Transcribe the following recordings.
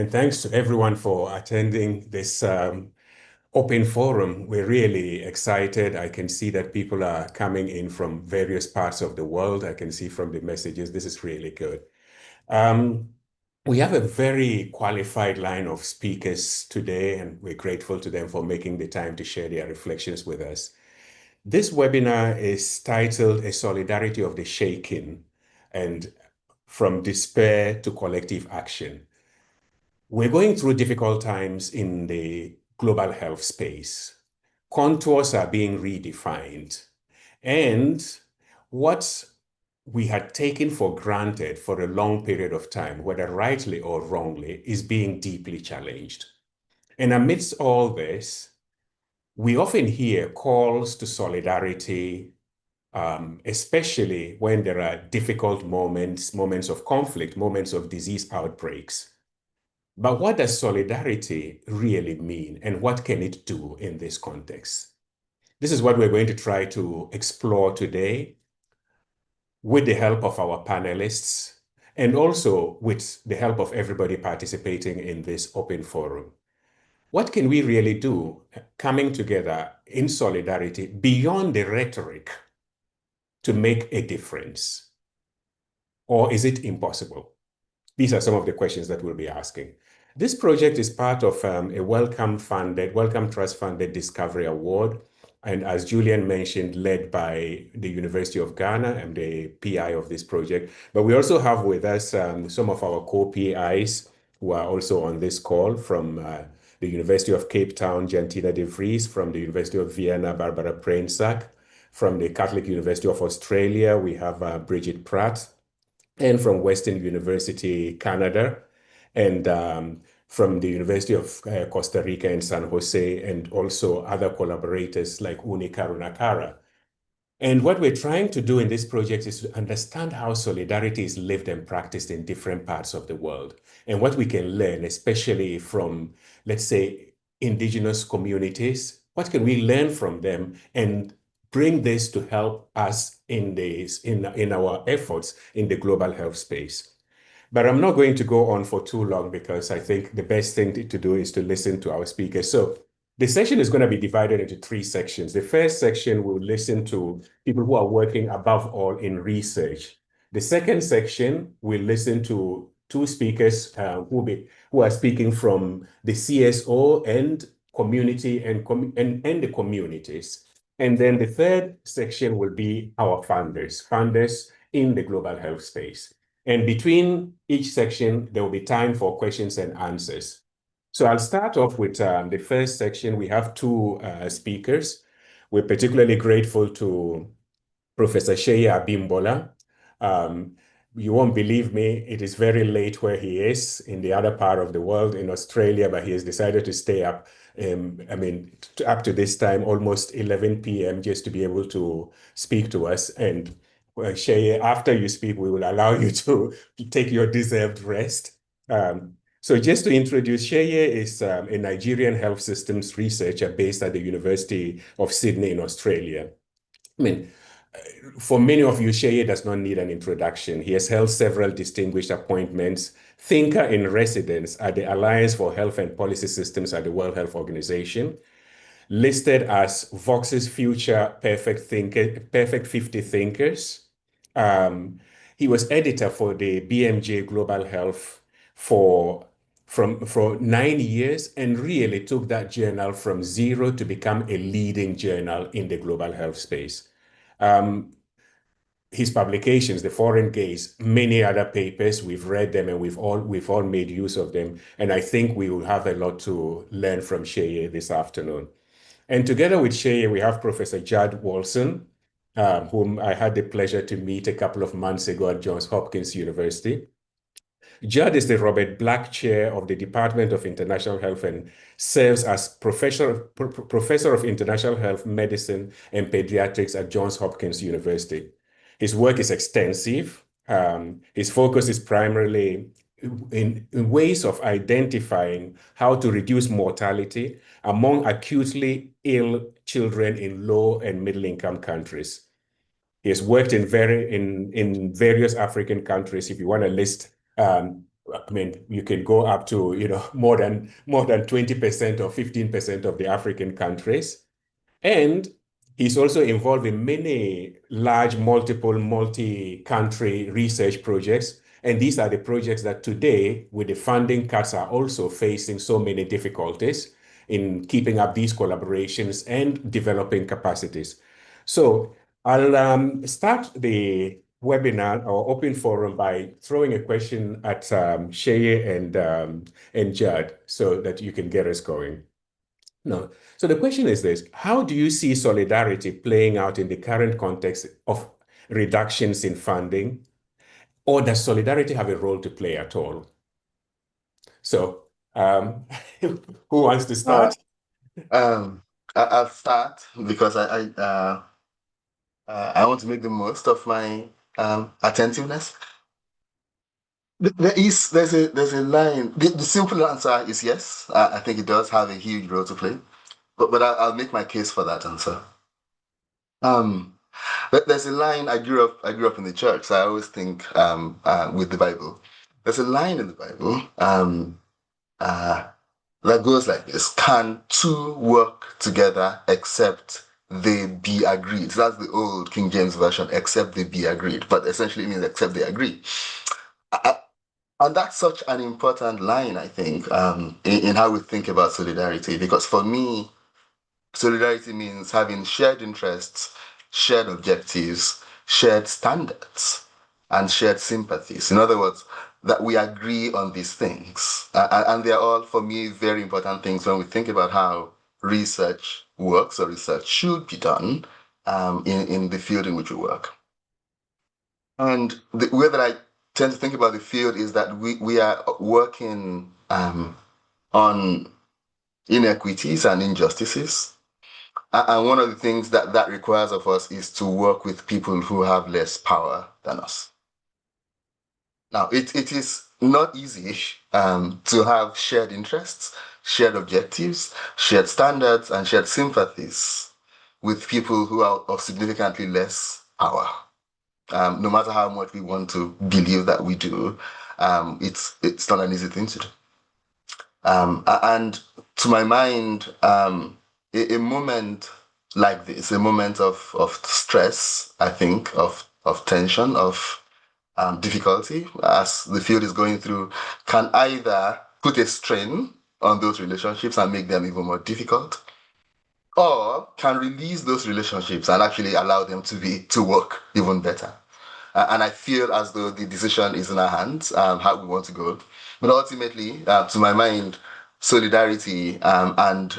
And thanks to everyone for attending this open forum. We're really excited. I can see that people are coming in from various parts of the world. I can see from the messages, this is really good. Um, we have a very qualified line of speakers today, and we're grateful to them for making the time to share their reflections with us. This webinar is titled A Solidarity of the Shaken, and from despair to collective action. We're going through difficult times in the global health space. Contours are being redefined. And what we had taken for granted for a long period of time, whether rightly or wrongly, is being deeply challenged. And amidst all this, we often hear calls to solidarity, especially when there are difficult moments, moments of conflict, moments of disease outbreaks. But what does solidarity really mean, and what can it do in this context? This is what we're going to try to explore today with the help of our panelists and also with the help of everybody participating in this open forum. What can we really do coming together in solidarity beyond the rhetoric to make a difference? Or is it impossible? These are some of the questions that we'll be asking. This project is part of a Wellcome Trust funded Discovery Award. And as Julian mentioned, led by the University of Ghana. I'm the PI of this project. But we also have with us some of our co-PIs who are also on this call from the University of Cape Town, Jantina de Vries, from the University of Vienna, Barbara Preinsack, from the Catholic University of Australia, we have Bridget Pratt, and from Western University, Canada, and from the University of Costa Rica in San Jose, and also other collaborators like Uni Karunakara. And what we're trying to do in this project is to understand how solidarity is lived and practiced in different parts of the world, and what we can learn, especially from, let's say, indigenous communities. What can we learn from them and bring this to help us in our efforts in the global health space? But I'm not going to go on for too long because I think the best thing to do is to listen to our speakers. So the session is going to be divided into three sections. The first section will listen to people who are working above all in research. The second section will listen to two speakers who are speaking from the CSO and community and the communities. And then the third section will be our funders in the global health space. And between each section, there will be time for questions and answers. So I'll start off with the first section. We have two speakers. We're particularly grateful to Professor Sheya Abimbola. You won't believe me, it is very late where he is in the other part of the world in Australia, but he has decided to stay up, up to this time, almost 11 p.m., just to be able to speak to us. And Sheye, after you speak, we will allow you to take your deserved rest. So just to introduce, Sheye is a Nigerian health systems researcher based at the University of Sydney in Australia. For many of you, Sheye does not need an introduction. He has held several distinguished appointments, thinker in residence at the Alliance for Health and Policy Systems at the World Health Organization, listed as Vox's Future Perfect 50 Thinkers. He was editor for the BMJ Global Health for 9 years and really took that journal from zero to become a leading journal in the global health space. His publications, The Foreign Gaze, many other papers, we've read them and we've all made use of them. And I think we will have a lot to learn from Sheye this afternoon. And together with Sheye, we have Professor Judd Wolson, whom I had the pleasure to meet a couple of months ago at Johns Hopkins University. Judd is the Robert Black Chair of the Department of International Health and serves as Professor of International Health Medicine and Pediatrics at Johns Hopkins University. His work is extensive. His focus is primarily in ways of identifying how to reduce mortality among acutely ill children in low and middle income countries. He has worked in various African countries. If you want to list I mean, you can go up to, more than 20% or 15% of the African countries. And he's also involved in many large, multi-country research projects. And these are the projects that today, with the funding cuts, are also facing so many difficulties in keeping up these collaborations and developing capacities. So I'll start the webinar or open forum by throwing a question at Sheye and Judd so that you can get us going. No. So the question is this: how do you see solidarity playing out in the current context of reductions in funding, or does solidarity have a role to play at all? So, who wants to start? I'll start because I want to make the most of my attentiveness. There's a line. The simple answer is yes. I think it does have a huge role to play, but I'll make my case for that answer. There's a line. I grew up in the church, so I always think with the Bible. There's a line in the Bible that goes like this: can two work together except they be agreed? That's the old King James Version, except they be agreed, but essentially it means except they agree. And that's such an important line, I think, in how we think about solidarity, because for me, solidarity means having shared interests, shared objectives, shared standards, and shared sympathies. In other words, that we agree on these things. And they're all, for me, very important things when we think about how research works or research should be done in the field in which we work. And the way that I tend to think about the field is that we are working on inequities and injustices. And one of the things that requires of us is to work with people who have less power than us. Now, it is not easy to have shared interests, shared objectives, shared standards, and shared sympathies with people who are of significantly less power. No matter how much we want to believe that we do, it's not an easy thing to do. And to my mind, a moment like this, a moment of stress, I think, of tension, of difficulty, as the field is going through, can either put a strain on those relationships and make them even more difficult, or can release those relationships and actually allow them to work even better. And I feel as though the decision is in our hands, how we want to go. But ultimately, to my mind, solidarity and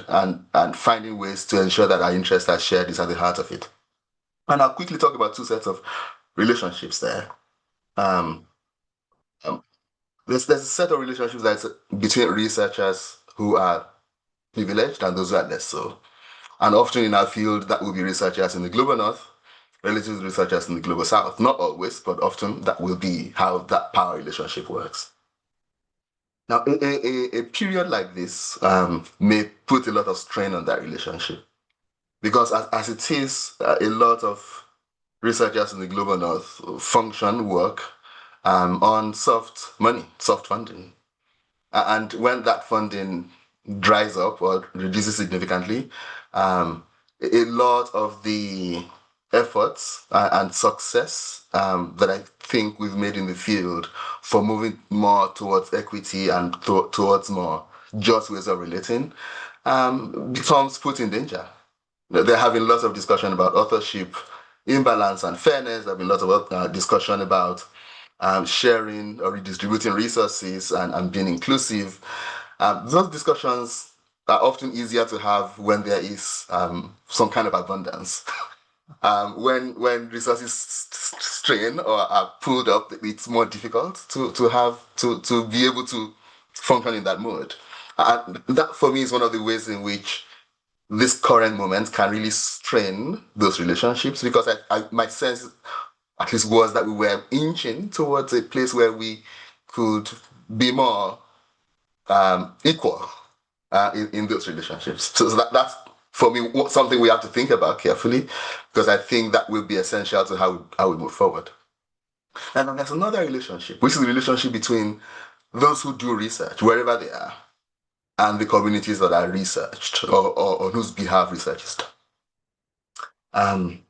finding ways to ensure that our interests are shared is at the heart of it. And I'll quickly talk about two sets of relationships there. There's a set of relationships that's between researchers who are privileged and those who are less so. And often in our field, that will be researchers in the global north relative to researchers in the global south. Not always, but often that will be how that power relationship works. Now, a period like this may put a lot of strain on that relationship because as it is, a lot of researchers in the global north function, work on soft money, soft funding. And when that funding dries up or reduces significantly, a lot of the efforts and success that I think we've made in the field for moving more towards equity and towards more just ways of relating becomes put in danger. They're having lots of discussion about authorship, imbalance and fairness. There's been lots of discussion about sharing or redistributing resources and being inclusive. Those discussions are often easier to have when there is some kind of abundance. When resources strain or are pulled up, it's more difficult to be able to function in that mode. And that for me is one of the ways in which this current moment can really strain those relationships, because my sense at least was that we were inching towards a place where we could be more equal in those relationships. So that's for me something we have to think about carefully, because I think that will be essential to how we move forward. And then there's another relationship, which is the relationship between those who do research, wherever they are, and the communities that are researched or on whose behalf research is done.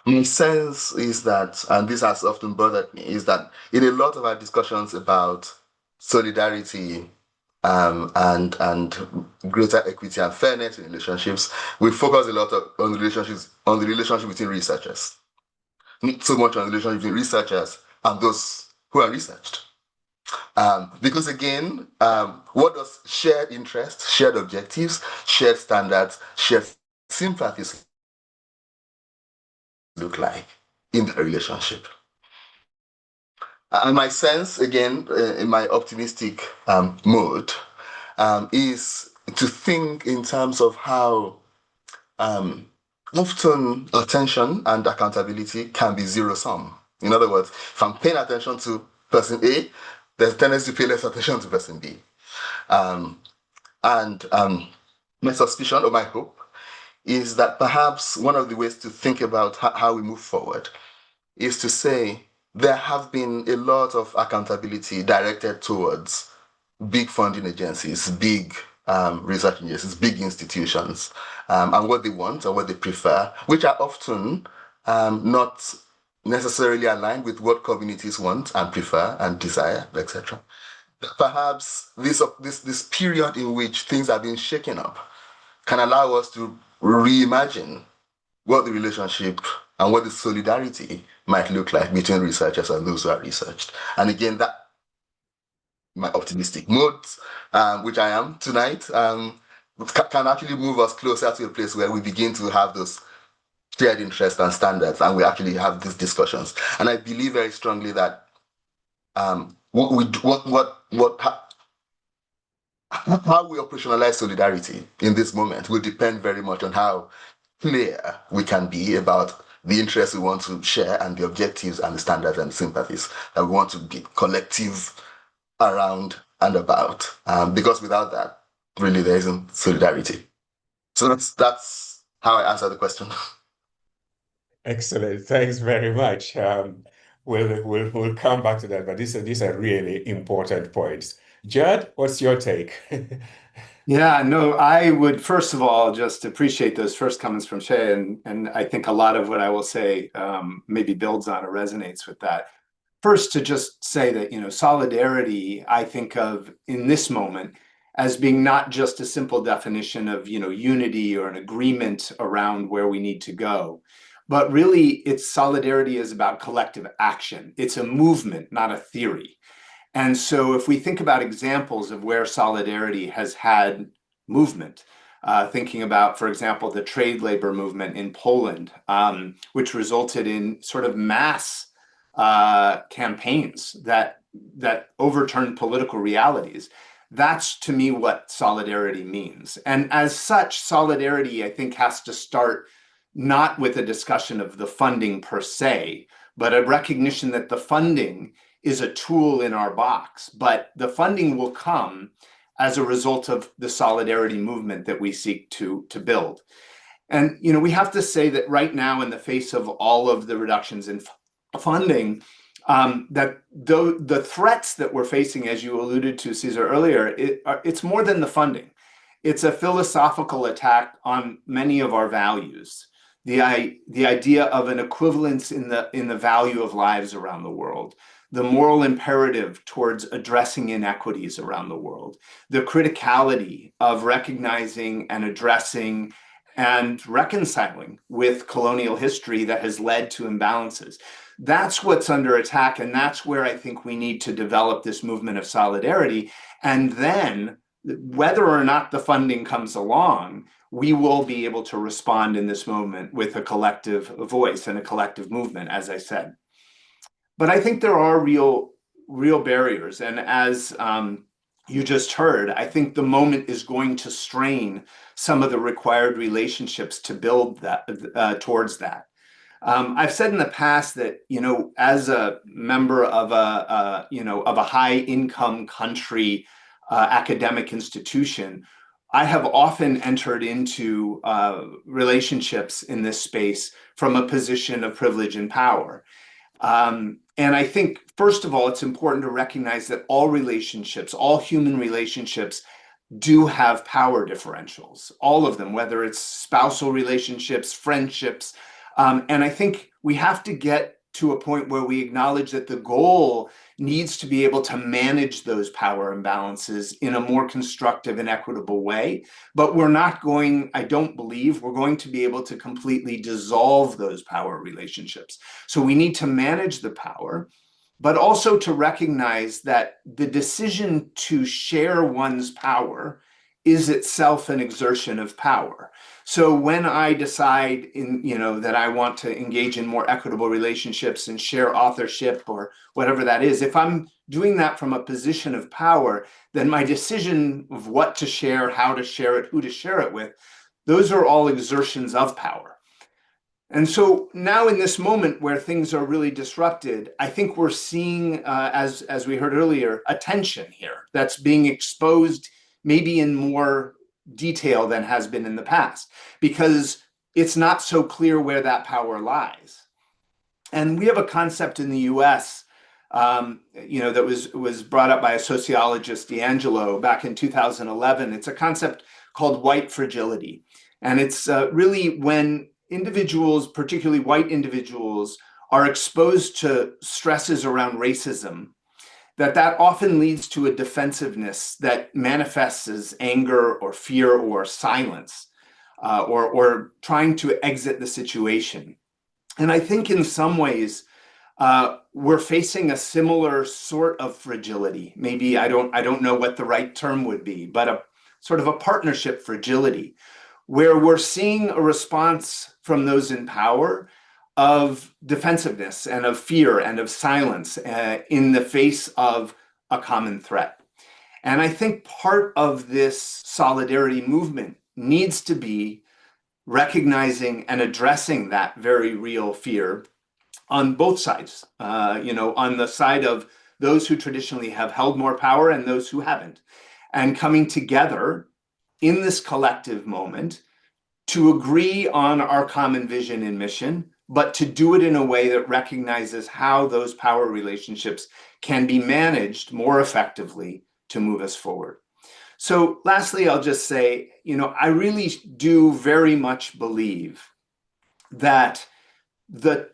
My sense is that, and this has often bothered me, is that in a lot of our discussions about solidarity and greater equity and fairness in relationships, we focus a lot on the relationship between researchers, not so much on the relationship between researchers and those who are researched. Because again, what does shared interest, shared objectives, shared standards, shared sympathies look like in the relationship? And my sense, again, in my optimistic mode, is to think in terms of how often attention and accountability can be zero sum. In other words, if I'm paying attention to person A, there's a tendency to pay less attention to person B. My suspicion or my hope is that perhaps one of the ways to think about how we move forward is to say there have been a lot of accountability directed towards big funding agencies, big research agencies, big institutions, and what they want and what they prefer, which are often not necessarily aligned with what communities want and prefer and desire, etc. Perhaps this period in which things are being shaken up can allow us to reimagine what the relationship and what the solidarity might look like between researchers and those who are researched. And again, that my optimistic mode, which I am tonight, can actually move us closer to a place where we begin to have those shared interests and standards, and we actually have these discussions. And I believe very strongly that how we operationalize solidarity in this moment will depend very much on how clear we can be about the interests we want to share and the objectives and the standards and sympathies that we want to be collective around and about. Because without that, really, there isn't solidarity. So that's how I answer the question. Excellent. Thanks very much. We'll come back to that, but these are really important points. Judd, what's your take? Yeah, no, I would first of all just appreciate those first comments from Shay, and I think a lot of what I will say maybe builds on or resonates with that. First, to just say that, solidarity, I think of in this moment as being not just a simple definition of, unity or an agreement around where we need to go, but really its solidarity is about collective action. It's a movement, not a theory. And so if we think about examples of where solidarity has had movement, thinking about, for example, the trade labor movement in Poland, which resulted in sort of mass campaigns that overturned political realities. That's, to me, what solidarity means. And as such, solidarity, I think, has to start not with a discussion of the funding per se, but a recognition that the funding is a tool in our box, but the funding will come as a result of the solidarity movement that we seek to build. And we have to say that right now, in the face of all of the reductions in funding, that the threats that we're facing, as you alluded to, Cesar, earlier, it's more than the funding. It's a philosophical attack on many of our values. The idea of an equivalence in the value of lives around the world, the moral imperative towards addressing inequities around the world, the criticality of recognizing and addressing and reconciling with colonial history that has led to imbalances. That's what's under attack, and that's where I think we need to develop this movement of solidarity. And then, whether or not the funding comes along, we will be able to respond in this moment with a collective voice and a collective movement, as I said. But I think there are real barriers. And as you just heard, I think the moment is going to strain some of the required relationships to build that towards that. I've said in the past that, as a member of a high income country academic institution, I have often entered into relationships in this space from a position of privilege and power. And I think, first of all, it's important to recognize that all relationships, all human relationships, do have power differentials, all of them, whether it's spousal relationships, friendships. And I think we have to get to a point where we acknowledge that the goal needs to be able to manage those power imbalances in a more constructive and equitable way. But we're not going, I don't believe, we're going to be able to completely dissolve those power relationships. So we need to manage the power, but also to recognize that the decision to share one's power is itself an exertion of power. So when I decide that I want to engage in more equitable relationships and share authorship or whatever that is, if I'm doing that from a position of power, then my decision of what to share, how to share it, who to share it with, those are all exertions of power. And so now in this moment where things are really disrupted, I think we're seeing, as we heard earlier, a tension here that's being exposed maybe in more detail than has been in the past, because it's not so clear where that power lies. And we have a concept in the US, that was brought up by a sociologist, D'Angelo, back in 2011. It's a concept called white fragility. And it's really when individuals, particularly white individuals, are exposed to stresses around racism, that often leads to a defensiveness that manifests as anger or fear or silence, or trying to exit the situation. And I think in some ways, we're facing a similar sort of fragility. Maybe I don't know what the right term would be, but a sort of a partnership fragility, where we're seeing a response from those in power of defensiveness and of fear and of silence in the face of a common threat. And I think part of this solidarity movement needs to be recognizing and addressing that very real fear on both sides, on the side of those who traditionally have held more power and those who haven't, and coming together in this collective moment to agree on our common vision and mission, but to do it in a way that recognizes how those power relationships can be managed more effectively to move us forward. So lastly, I'll just say, I really do very much believe that the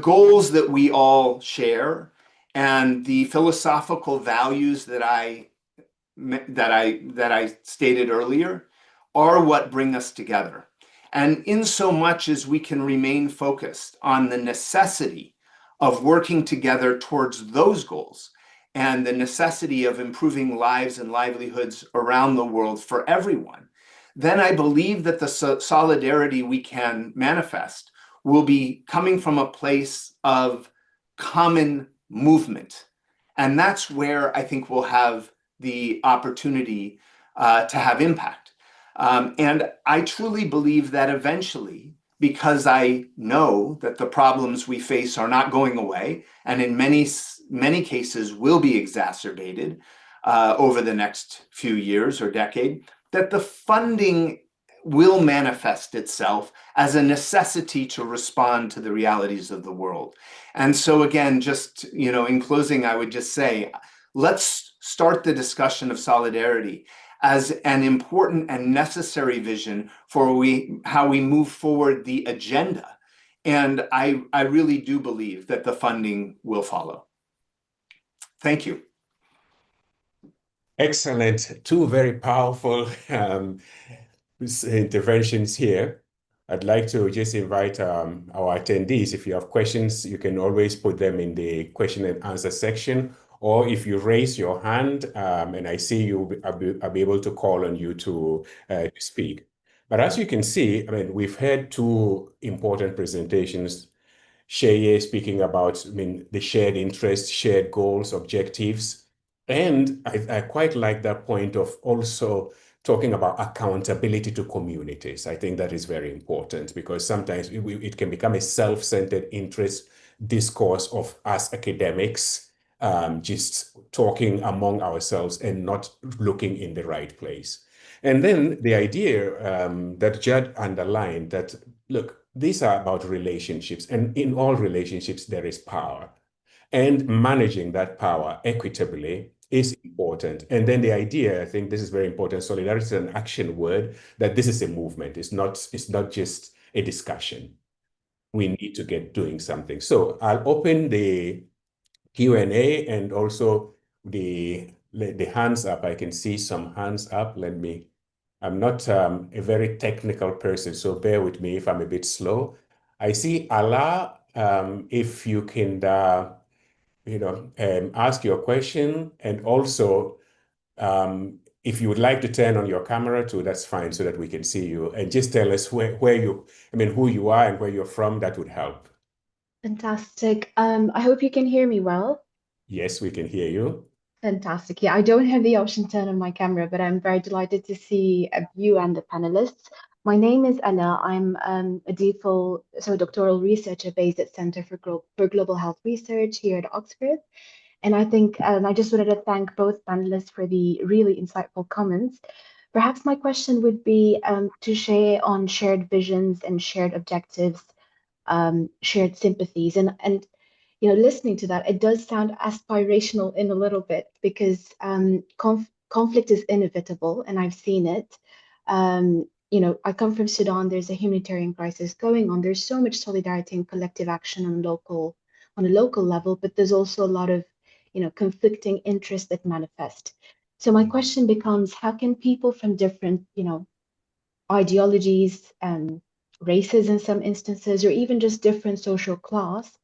goals that we all share and the philosophical values that I stated earlier are what bring us together. And in so much as we can remain focused on the necessity of working together towards those goals and the necessity of improving lives and livelihoods around the world for everyone, then I believe that the solidarity we can manifest will be coming from a place of common movement. And that's where I think we'll have the opportunity to have impact. And I truly believe that eventually, because I know that the problems we face are not going away, and in many cases will be exacerbated over the next few years or decade, that the funding will manifest itself as a necessity to respond to the realities of the world. And so again, just in closing, I would just say, let's start the discussion of solidarity as an important and necessary vision for how we move forward the agenda. And I really do believe that the funding will follow. Thank you. Excellent. Two very powerful interventions here. I'd like to just invite our attendees. If you have questions, you can always put them in the question and answer section, or if you raise your hand and I see you, I'll be able to call on you to speak. But as you can see, we've had two important presentations. Sheye speaking about, the shared interests, shared goals, objectives. And I quite like that point of also talking about accountability to communities. I think that is very important because sometimes it can become a self-centered interest discourse of us academics just talking among ourselves and not looking in the right place. And then the idea that Judd underlined that, look, these are about relationships, and in all relationships, there is power. And managing that power equitably is important. And then the idea, I think this is very important, solidarity is an action word, that this is a movement. It's not just a discussion. We need to get doing something. So I'll open the Q&A and also the hands up. I can see some hands up. I'm not a very technical person, so bear with me if I'm a bit slow. I see Allah, if you can, ask your question, and also if you would like to turn on your camera too, that's fine, so that we can see you, and just tell us who you are and where you're from. That would help. Fantastic. I hope you can hear me well. Yes, we can hear you. Fantastic. Yeah, I don't have the option to turn on my camera, but I'm very delighted to see you and the panelists. My name is Ella. I'm a doctoral researcher based at Center for Global Health Research here at Oxford. And I think I just wanted to thank both panelists for the really insightful comments. Perhaps my question would be to share on shared visions and shared objectives, shared sympathies, and listening to that, it does sound aspirational in a little bit, because conflict is inevitable, and I've seen it. I come from Sudan. There's a humanitarian crisis going on. There's so much solidarity and collective action on a local level, but there's also a lot of conflicting interests that manifest. So my question becomes, how can people from different ideologies, races in some instances, or even just different social class,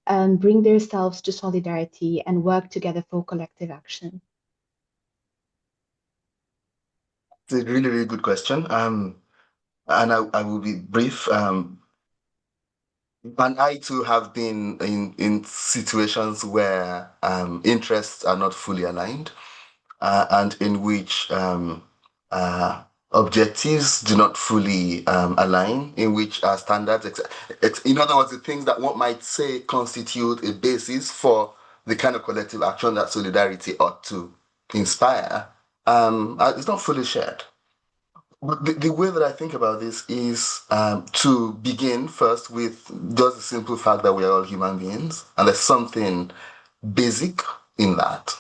bring themselves to solidarity and work together for collective action? It's a really, really good question. And I will be brief. And I too have been in situations where interests are not fully aligned, and in which objectives do not fully align, in which our standards, in other words, the things that one might say constitute a basis for the kind of collective action that solidarity ought to inspire, it's not fully shared. But the way that I think about this is to begin first with just the simple fact that we are all human beings, and there's something basic in that.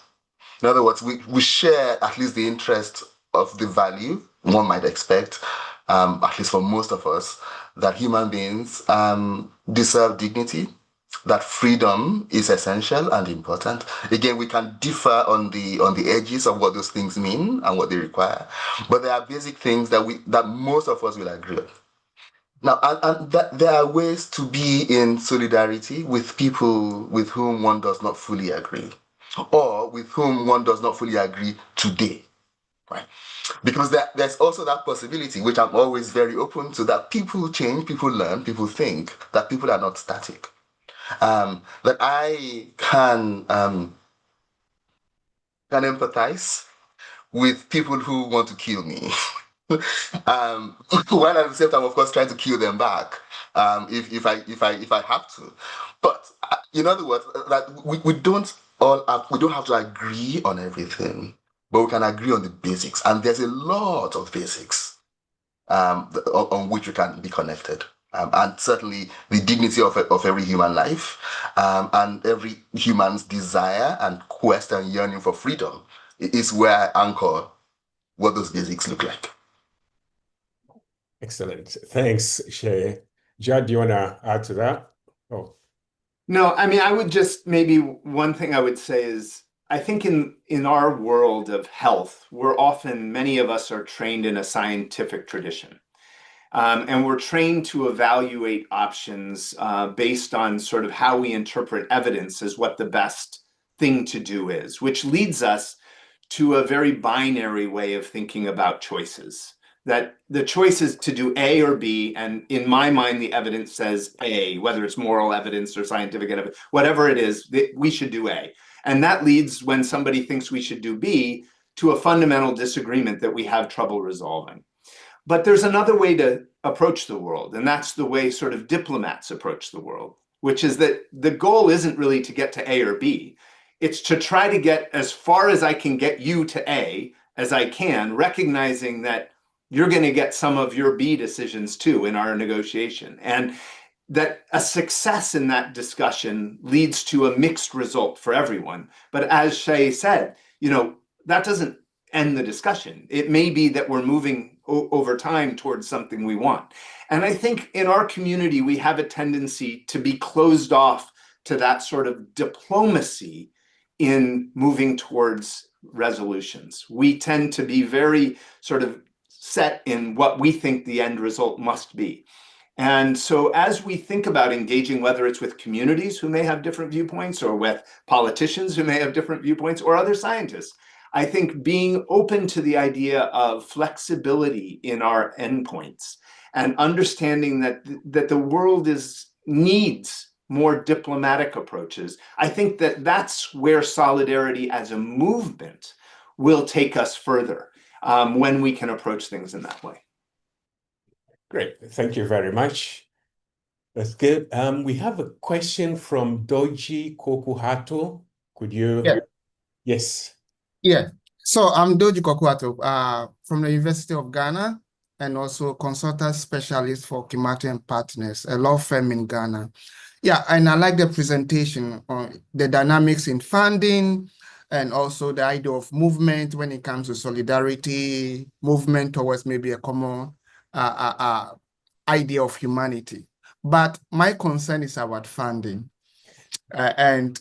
In other words, we share at least the interest of the value one might expect, at least for most of us, that human beings deserve dignity, that freedom is essential and important. Again, we can differ on the edges of what those things mean and what they require, but there are basic things that most of us will agree on. Now, and that there are ways to be in solidarity with people with whom one does not fully agree, or with whom one does not fully agree today, right? Because there's also that possibility, which I'm always very open to, that people change, people learn, people think, that people are not static. That I can empathize with people who want to kill me, while at the same time, of course, trying to kill them back, if I have to. But in other words, that we don't have to agree on everything, but we can agree on the basics, and there's a lot of basics on which we can be connected. And certainly the dignity of every human life, and every human's desire and quest and yearning for freedom is where I anchor what those basics look like. Excellent. Thanks, Shay. Judd, do you want to add to that? Oh. No, I mean, I would just, maybe one thing I would say is, I think in our world of health, many of us are trained in a scientific tradition. And we're trained to evaluate options based on sort of how we interpret evidence as what the best thing to do is, which leads us to a very binary way of thinking about choices. That the choice is to do A or B, and in my mind, the evidence says A, whether it's moral evidence or scientific evidence, whatever it is, we should do A. And that leads, when somebody thinks we should do B, to a fundamental disagreement that we have trouble resolving. But there's another way to approach the world, and that's the way sort of diplomats approach the world, which is that the goal isn't really to get to A or B. It's to try to get as far as I can get you to A as I can, recognizing that you're going to get some of your B decisions too in our negotiation. And that a success in that discussion leads to a mixed result for everyone. But as Shay said, that doesn't end the discussion. It may be that we're moving over time towards something we want. And I think in our community, we have a tendency to be closed off to that sort of diplomacy in moving towards resolutions. We tend to be very sort of set in what we think the end result must be. And so as we think about engaging, whether it's with communities who may have different viewpoints or with politicians who may have different viewpoints or other scientists, I think being open to the idea of flexibility in our endpoints and understanding that the world needs more diplomatic approaches, I think that's where solidarity as a movement will take us further when we can approach things in that way. Great. Thank you very much. That's good. We have a question from Doji Kokuhato. Could you? Yeah. Yes. Yeah. So I'm Doji Kokuhato from the University of Ghana and also consultant specialist for Kimati and Partners, a law firm in Ghana. Yeah, and I like the presentation on the dynamics in funding and also the idea of movement when it comes to solidarity, movement towards maybe a common idea of humanity. But my concern is about funding. And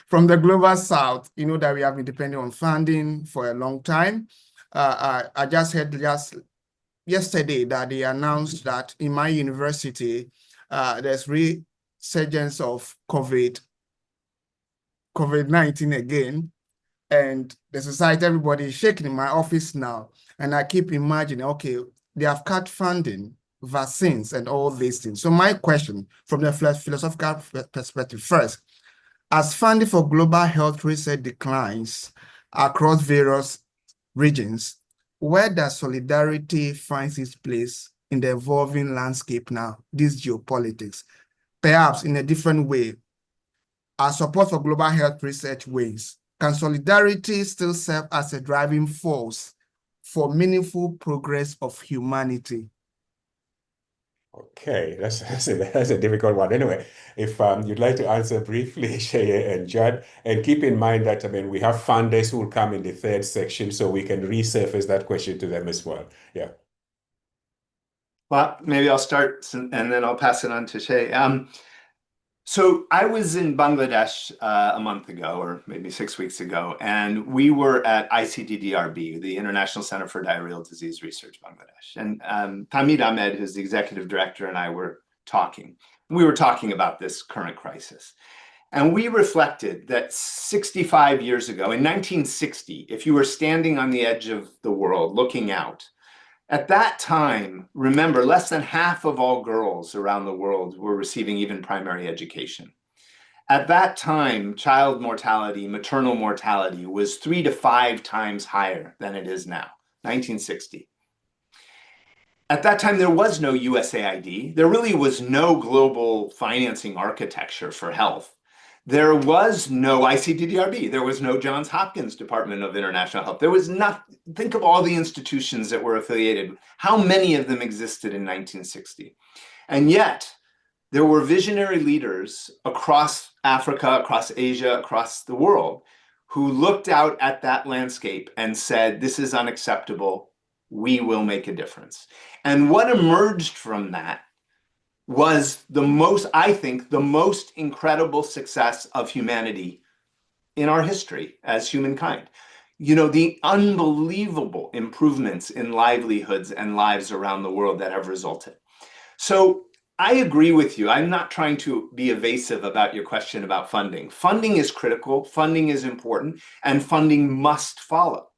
from the global south, that we have been depending on funding for a long time. I just heard yesterday that they announced that in my university, there's resurgence of COVID-19 again. And the society, everybody is shaking in my office now. And I keep imagining, okay, they have cut funding, vaccines, and all these things. So my question from the philosophical perspective first, as funding for global health research declines across various regions, where does solidarity find its place in the evolving landscape now, this geopolitics? Perhaps in a different way, our support for global health research ways. Can solidarity still serve as a driving force for meaningful progress of humanity? Okay, that's a difficult one. Anyway, if you'd like to answer briefly, Shea and Judd, and keep in mind that we have funders who will come in the third section, so we can resurface that question to them as well. Yeah. Well, maybe I'll start and then I'll pass it on to Shay. So I was in Bangladesh a month ago, or maybe 6 weeks ago, and we were at ICDDRB, the International Center for Diarrheal Disease Research, Bangladesh. And Hamid Ahmed, who's the executive director, and I were talking. We were talking about this current crisis. And we reflected that 65 years ago, in 1960, if you were standing on the edge of the world looking out, at that time, remember, less than half of all girls around the world were receiving even primary education. At that time, child mortality, maternal mortality was 3 to 5 times higher than it is now, 1960. At that time, there was no USAID. There really was no global financing architecture for health. There was no ICDDRB. There was no Johns Hopkins Department of International Health. There was not, think of all the institutions that were affiliated. How many of them existed in 1960? And yet, there were visionary leaders across Africa, across Asia, across the world, who looked out at that landscape and said, this is unacceptable. We will make a difference. And what emerged from that was I think, the most incredible success of humanity in our history as humankind. The unbelievable improvements in livelihoods and lives around the world that have resulted. So I agree with you. I'm not trying to be evasive about your question about funding. Funding is critical, funding is important, and funding must follow.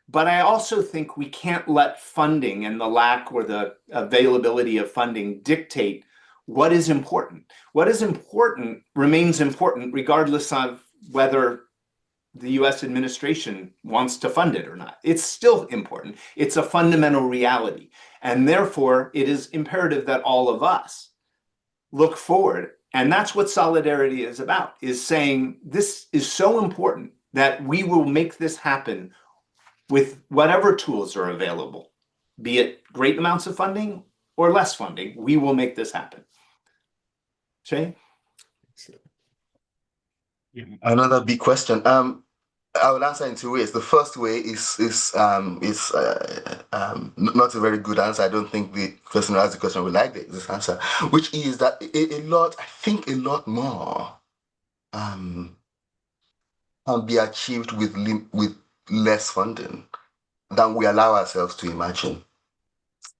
But I also think we can't let funding and the lack or the availability of funding dictate what is important. What is important remains important regardless of whether the US administration wants to fund it or not. It's still important. It's a fundamental reality. And therefore, it is imperative that all of us look forward. And that's what solidarity is about, is saying this is so important that we will make this happen with whatever tools are available be it great amounts of funding or less funding, we will make this happen. Shay? Another big question. I will answer in two ways. The first way is not a very good answer. I don't think the person who asked the question will like this answer, which is that a lot more can be achieved with less funding than we allow ourselves to imagine.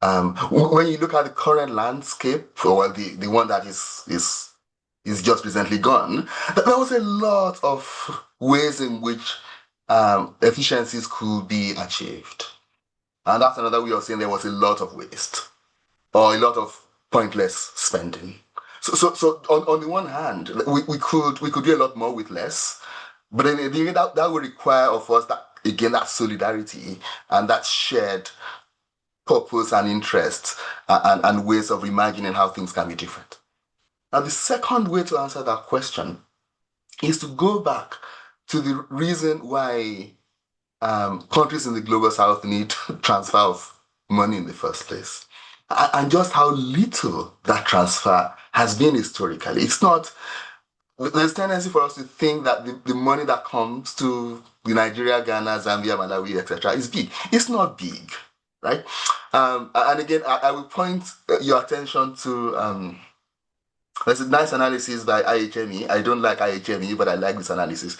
When you look at the current landscape, or the one that is just recently gone, there was a lot of ways in which efficiencies could be achieved. And that's another way of saying there was a lot of waste or a lot of pointless spending. So on the one hand, we could do a lot more with less, but then again, that would require of us that solidarity and that shared purpose and interest and ways of imagining how things can be different. Now, the second way to answer that question is to go back to the reason why countries in the global south need transfer of money in the first place, and just how little that transfer has been historically. It's not, there's a tendency for us to think that the money that comes to the Nigeria, Ghana, Zambia, Malawi, etc. is big. It's not big, right? And again, I will point your attention to there's a nice analysis by IHME. I don't like IHME, but I like this analysis.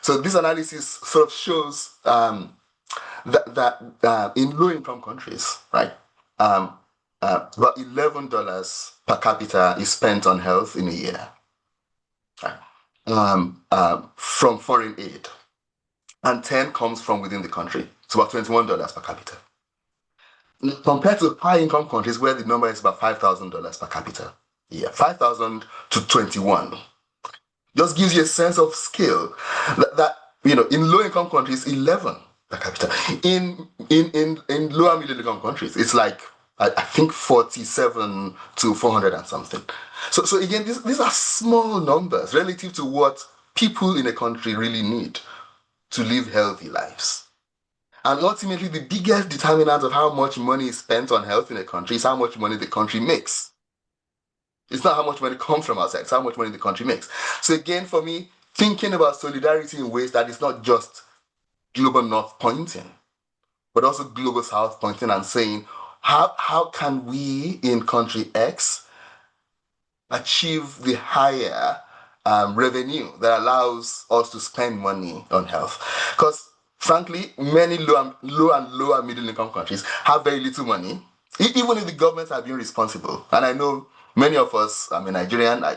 So this analysis sort of shows that in low-income countries, right, about $11 per capita is spent on health in a year, right, from foreign aid, and 10 comes from within the country. It's about $21 per capita. Compared to high-income countries where the number is about $5,000 per capita. Yeah, 5,000 to 21. Just gives you a sense of scale that in low-income countries, 11 per capita. In lower middle-income countries, it's like I think 47 to 400 and something. So again, these are small numbers relative to what people in a country really need to live healthy lives. And ultimately, the biggest determinant of how much money is spent on health in a country is how much money the country makes. It's not how much money comes from outside, it's how much money the country makes. So again, for me, thinking about solidarity in ways that is not just global north pointing, but also global south pointing and saying, how can we in country X achieve the higher revenue that allows us to spend money on health? Because frankly, many low and lower middle income countries have very little money, even if the governments are being responsible. And I know many of us, I'm a Nigerian, I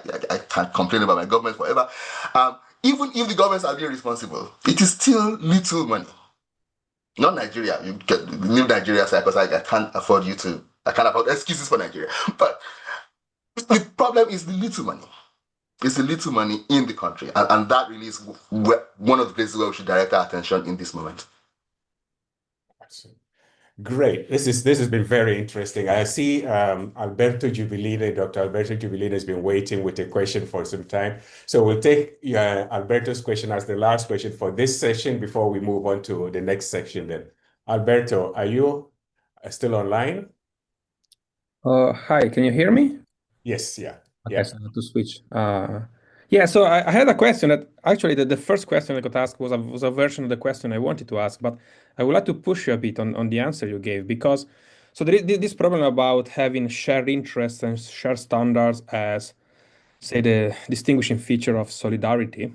can't complain about my government forever. Even if the governments are being responsible, it is still little money. Not Nigeria, you leave Nigeria aside because I can't afford excuses for Nigeria. But the problem is the little money. It's the little money in the country. And that really is one of the places where we should direct our attention in this moment. Great. This has been very interesting. I see Alberto Jubilina, Dr. Alberto Jubilina has been waiting with a question for some time. So we'll take Alberto's question as the last question for this session before we move on to the next section then. Alberto, are you still online? Hi, can you hear me? Yes, yeah. Okay, Yeah. so I have to switch. Yeah, so I had a question that actually the first question I got asked was a version of the question I wanted to ask, but I would like to push you a bit on the answer you gave, because so there is this problem about having shared interests and shared standards as, say, the distinguishing feature of solidarity,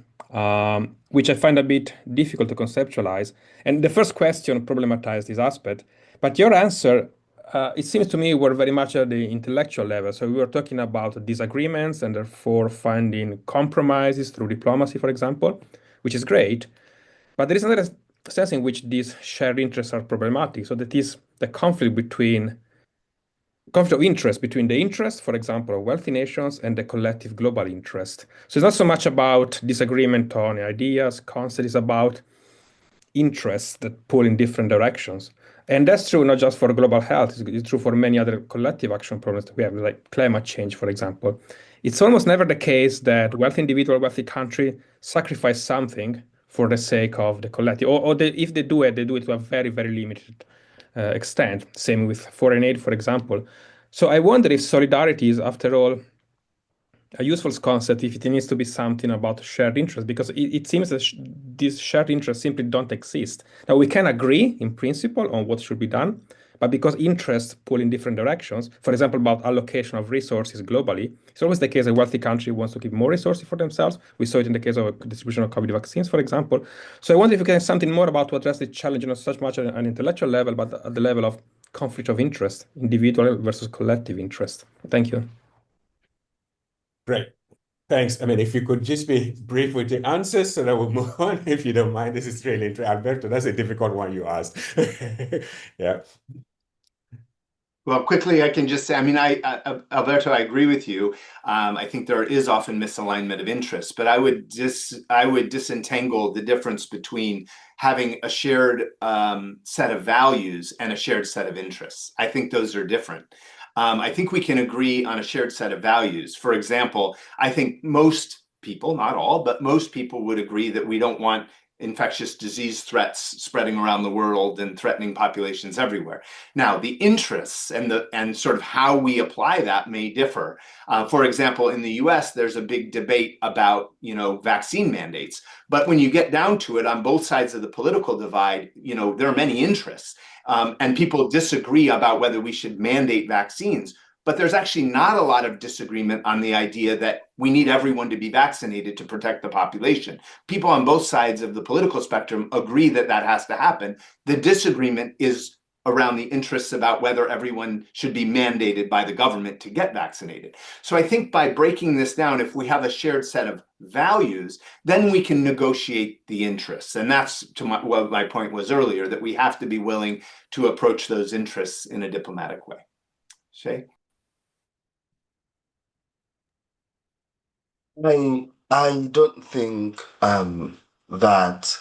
which I find a bit difficult to conceptualize. And the first question problematized this aspect, but your answer, it seems to me, were very much at the intellectual level. So we were talking about disagreements and therefore finding compromises through diplomacy, for example, which is great. But there is another sense in which these shared interests are problematic. So that is the conflict of interest between the interest, for example, of wealthy nations and the collective global interest. So it's not so much about disagreement on ideas, concepts, it's about interests that pull in different directions. And that's true not just for global health, it's true for many other collective action problems that we have, like climate change, for example. It's almost never the case that wealthy individual, wealthy country sacrifice something for the sake of the collective, or if they do it to a very, very limited extent. Same with foreign aid, for example. So I wonder if solidarity is, after all, a useful concept if it needs to be something about shared interest, because it seems that these shared interests simply don't exist. Now, we can agree in principle on what should be done, but because interests pull in different directions, for example, about allocation of resources globally, it's always the case a wealthy country wants to keep more resources for themselves. We saw it in the case of distribution of COVID vaccines, for example. So I wonder if you can say something more about to address the challenge, not so much at an intellectual level, but at the level of conflict of interest, individual versus collective interest. Thank you. Great. Thanks. I mean, if you could just be brief with the answers so that we'll move on, if you don't mind. This is really interesting. Alberto, that's a difficult one you asked. Yeah. Well, quickly, I can just say, I mean, Alberto, I agree with you. I think there is often misalignment of interests, but I would disentangle the difference between having a shared set of values and a shared set of interests. I think those are different. I think we can agree on a shared set of values. For example, I think most people, not all, but most people would agree that we don't want infectious disease threats spreading around the world and threatening populations everywhere. Now, the interests and sort of how we apply that may differ. For example, in the US, there's a big debate about, vaccine mandates. But when you get down to it, on both sides of the political divide, there are many interests. And people disagree about whether we should mandate vaccines. But there's actually not a lot of disagreement on the idea that we need everyone to be vaccinated to protect the population. People on both sides of the political spectrum agree that that has to happen. The disagreement is around the interests about whether everyone should be mandated by the government to get vaccinated. So I think by breaking this down, if we have a shared set of values, then we can negotiate the interests. And that's to what my point was earlier, that we have to be willing to approach those interests in a diplomatic way. Shay? I don't think that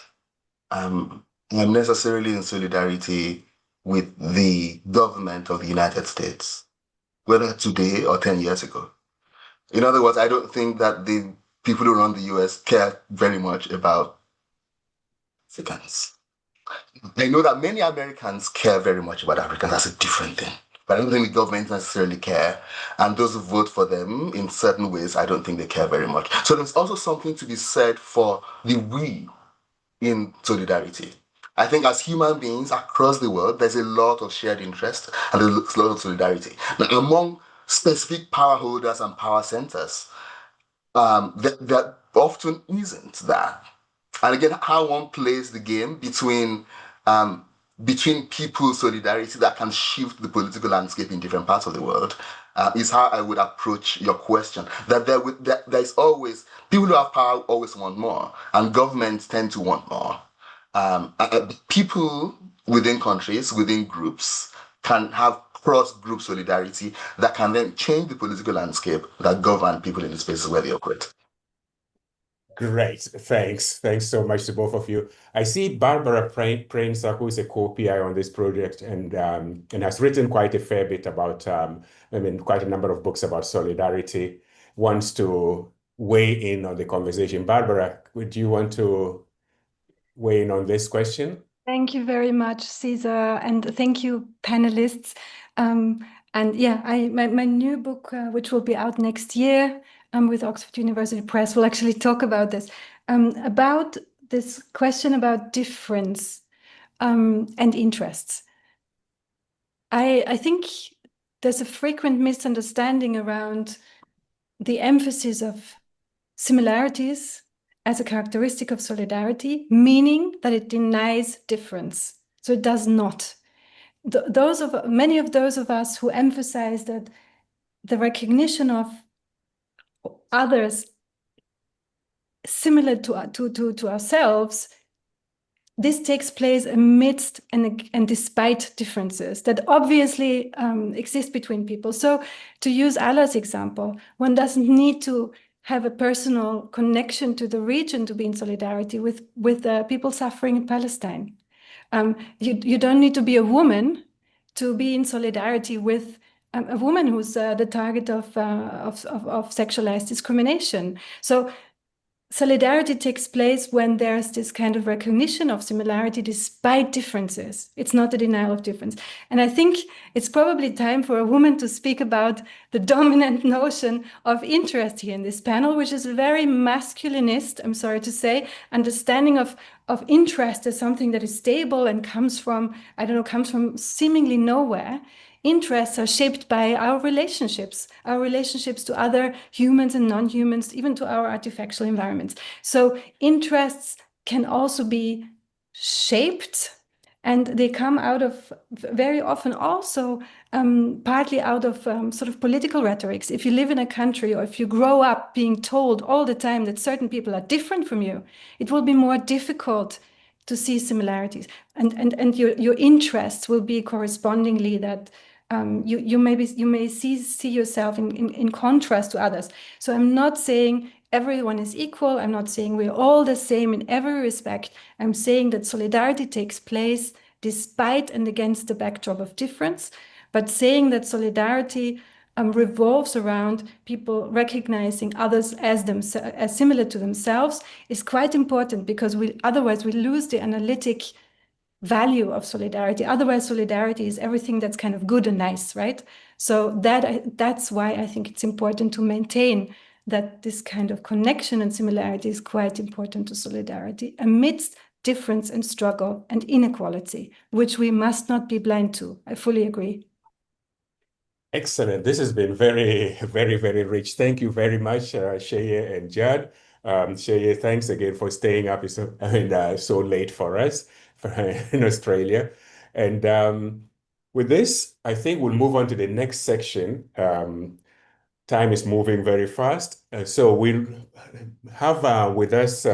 I'm necessarily in solidarity with the government of the United States, whether today or 10 years ago. In other words, I don't think that the people who run the US care very much about Africans. I know that many Americans care very much about Africans. That's a different thing. But I don't think the government necessarily care. And those who vote for them in certain ways, I don't think they care very much. So there's also something to be said for the we in solidarity. I think as human beings across the world, there's a lot of shared interest and there's a lot of solidarity. Now, among specific power holders and power centers, there often isn't that. And again, how one plays the game between people's solidarity that can shift the political landscape in different parts of the world is how I would approach your question. That there's always, people who have power always want more, and governments tend to want more. People within countries, within groups, can have cross-group solidarity that can then change the political landscape that govern people in the spaces where they operate. Great. Thanks. Thanks so much to both of you. I see Barbara Prainsa, who is a co-PI on this project and has written quite a fair bit about, quite a number of books about solidarity, wants to weigh in on the conversation. Barbara, would you want to weigh in on this question? Thank you very much, Cesar, and thank you, panelists. My new book, which will be out next year, with Oxford University Press, will actually talk about this question about difference and interests. I think there's a frequent misunderstanding around the emphasis of similarities as a characteristic of solidarity, meaning that it denies difference. So it does not. Many of those of us who emphasize that the recognition of others similar to ourselves, this takes place amidst and despite differences that obviously exist between people. So to use Ala's example, one doesn't need to have a personal connection to the region to be in solidarity with people suffering in Palestine. You don't need to be a woman to be in solidarity with a woman who's the target of sexualized discrimination. So solidarity takes place when there's this kind of recognition of similarity despite differences. It's not a denial of difference. And I think it's probably time for a woman to speak about the dominant notion of interest here in this panel, which is very masculinist, I'm sorry to say, understanding of interest as something that is stable and comes from, I don't know, comes from seemingly nowhere. Interests are shaped by our relationships to other humans and non-humans, even to our artifactual environments. So interests can also be shaped, and they come out of, very often also, partly out of sort of political rhetorics. If you live in a country, or if you grow up being told all the time that certain people are different from you, it will be more difficult to see similarities, and your interests will be correspondingly that you may see yourself in contrast to others. So I'm not saying everyone is equal. I'm not saying we're all the same in every respect. I'm saying that solidarity takes place despite and against the backdrop of difference, but saying that solidarity revolves around people recognizing others as similar to themselves is quite important, because otherwise we lose the analytic value of solidarity. Otherwise, solidarity is everything that's kind of good and nice, right? So that's why I think it's important to maintain that this kind of connection and similarity is quite important to solidarity amidst difference and struggle and inequality, which we must not be blind to. I fully agree. Excellent. This has been very, very, very rich. Thank you very much, Sheye and Judd. Sheye, thanks again for staying up so late for us in Australia. And with this, I think we'll move on to the next section. Time is moving very fast. So we'll have with us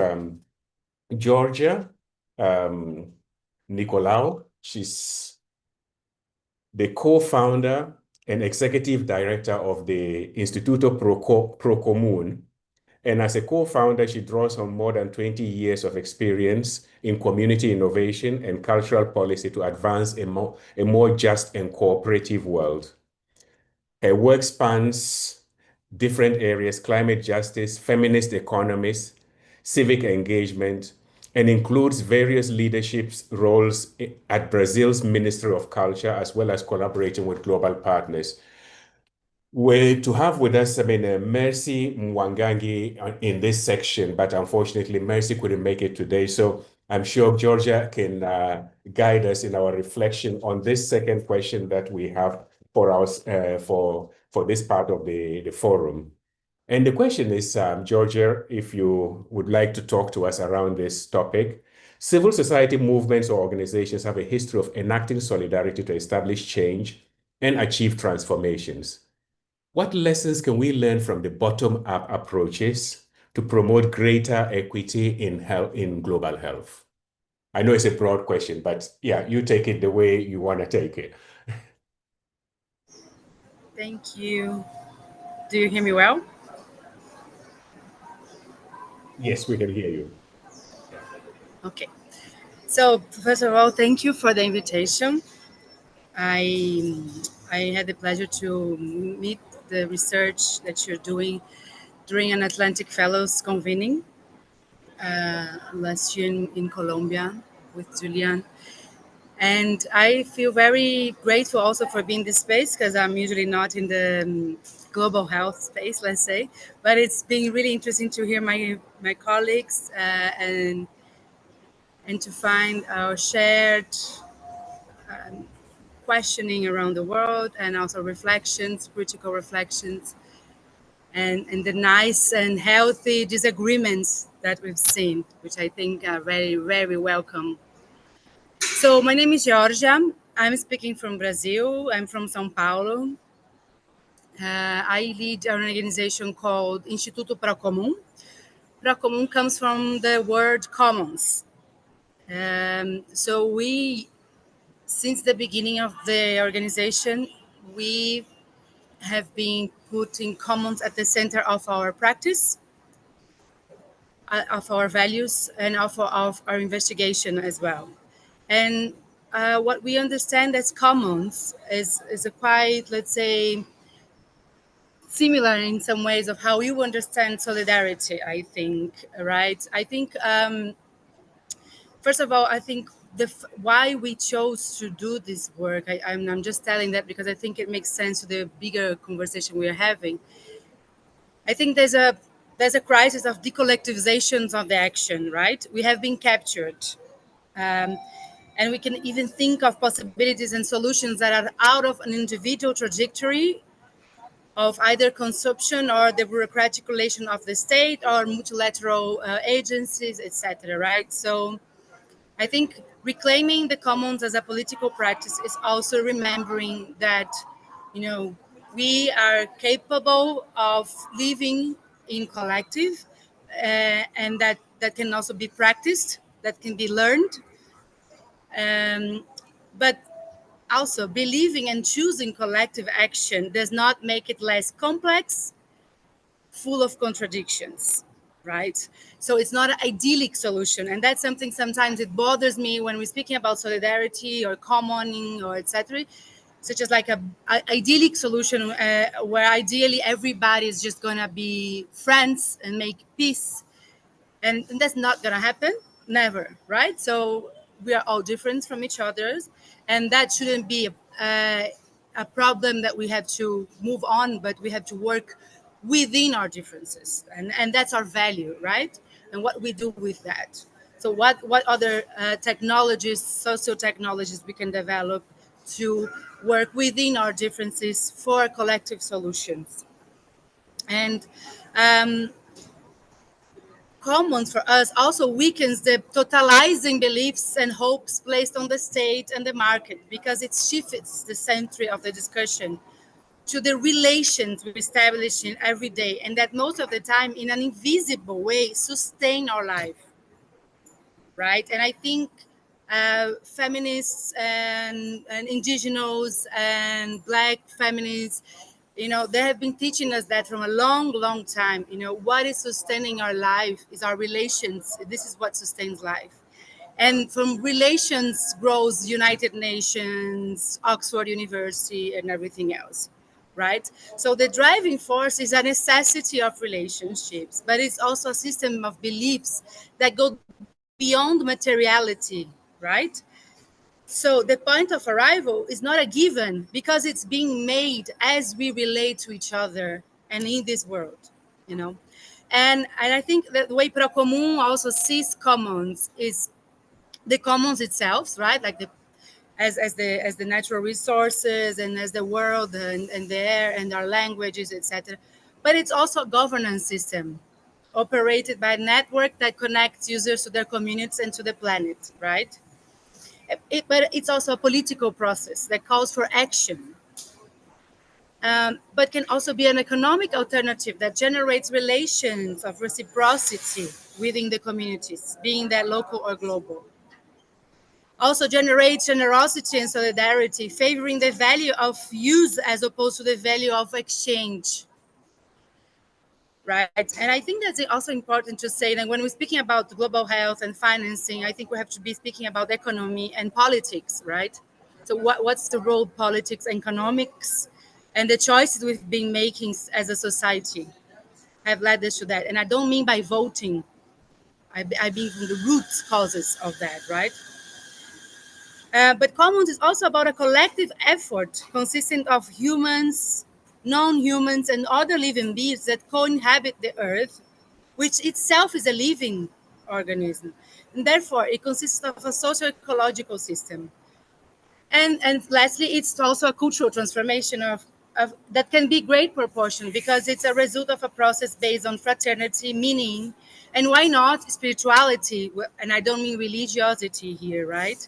Georgia Nicolaou. She's the co-founder and executive director of the Instituto Pro Común. And as a co-founder, she draws on more than 20 years of experience in community innovation and cultural policy to advance a more just and cooperative world. Her work spans different areas: climate justice, feminist economies, civic engagement, and includes various leadership roles at Brazil's Ministry of Culture, as well as collaborating with global partners. We're to have with us, Mercy Mwangangi in this section, but unfortunately, Mercy couldn't make it today. So I'm sure Georgia can guide us in our reflection on this second question that we have for us for this part of the forum. And the question is, Georgia, if you would like to talk to us around this topic. Civil society movements or organizations have a history of enacting solidarity to establish change and achieve transformations. What lessons can we learn from the bottom-up approaches to promote greater equity in global health? I know it's a broad question, but yeah, you take it the way you want to take it. Thank you. Do you hear me well? Yes, we can hear you. Okay. So first of all, thank you for the invitation. I had the pleasure to meet the research that you're doing during an Atlantic Fellows convening last year in Colombia with Julian. And I feel very grateful also for being in this space, because I'm usually not in the global health space, let's say. But it's been really interesting to hear my colleagues and to find our shared questioning around the world, and also reflections, critical reflections, and the nice and healthy disagreements that we've seen, which I think are very, very welcome. So my name is Georgia. I'm speaking from Brazil. I'm from São Paulo. I lead an organization called Instituto Pro Común. Pro Común comes from the word commons. So we, since the beginning of the organization, we have been putting commons at the center of our practice, of our values, and of our investigation as well. And what we understand as commons is a quite, let's say, similar in some ways of how you understand solidarity, I think, right? I think, first of all, I think why we chose to do this work, I'm just telling that because I think it makes sense to the bigger conversation we are having. I think there's a crisis of decollectivizations of the action, right? We have been captured. And we can even think of possibilities and solutions that are out of an individual trajectory of either consumption or the bureaucratic relation of the state or multilateral agencies, etc., right? So I think reclaiming the commons as a political practice is also remembering that, you know, we are capable of living in collective, and that can also be practiced, that can be learned. But also believing and choosing collective action does not make it less complex, full of contradictions, right? So it's not an idyllic solution. And that's something sometimes it bothers me when we're speaking about solidarity or commoning or etc., such as like a idyllic solution where ideally everybody is just gonna be friends and make peace. And that's not gonna happen, never, right? So we are all different from each other, and that shouldn't be a problem that we have to move on, but we have to work within our differences, and that's our value, right? And what we do with that. So what other technologies, social technologies we can develop to work within our differences for collective solutions. And commons for us also weakens the totalizing beliefs and hopes placed on the state and the market, because it shifts the center of the discussion to the relations we establish in every day, and that most of the time in an invisible way sustain our life, right? And I think feminists and indigenous and Black feminists, you know, they have been teaching us that from a long, long time. You know, what is sustaining our life is our relations. This is what sustains life. And from relations grows United Nations, Oxford University, and everything else, right? So the driving force is a necessity of relationships, but it's also a system of beliefs that go beyond materiality, right? So the point of arrival is not a given because it's being made as we relate to each other and in this world, you know. And I think that the way Procomum also sees commons is the commons itself, right? Like as the natural resources and as the world and the air and our languages, etc. But it's also a governance system operated by a network that connects users to their communities and to the planet, right? But it's also a political process that calls for action, but can also be an economic alternative that generates relations of reciprocity within the communities, being that local or global. Also generates generosity and solidarity, favoring the value of use as opposed to the value of exchange. Right. And I think that's also important to say that when we're speaking about global health and financing, I think we have to be speaking about economy and politics, right? So what's the role of politics and economics and the choices we've been making as a society have led us to that. And I don't mean by voting. I mean from the root causes of that, right? But commons is also about a collective effort consisting of humans, non-humans, and other living beings that co-inhabit the earth, which itself is a living organism. And therefore, it consists of a socio-ecological system. And lastly, it's also a cultural transformation of that can be great proportion because it's a result of a process based on fraternity, meaning, and why not spirituality? And I don't mean religiosity here, right?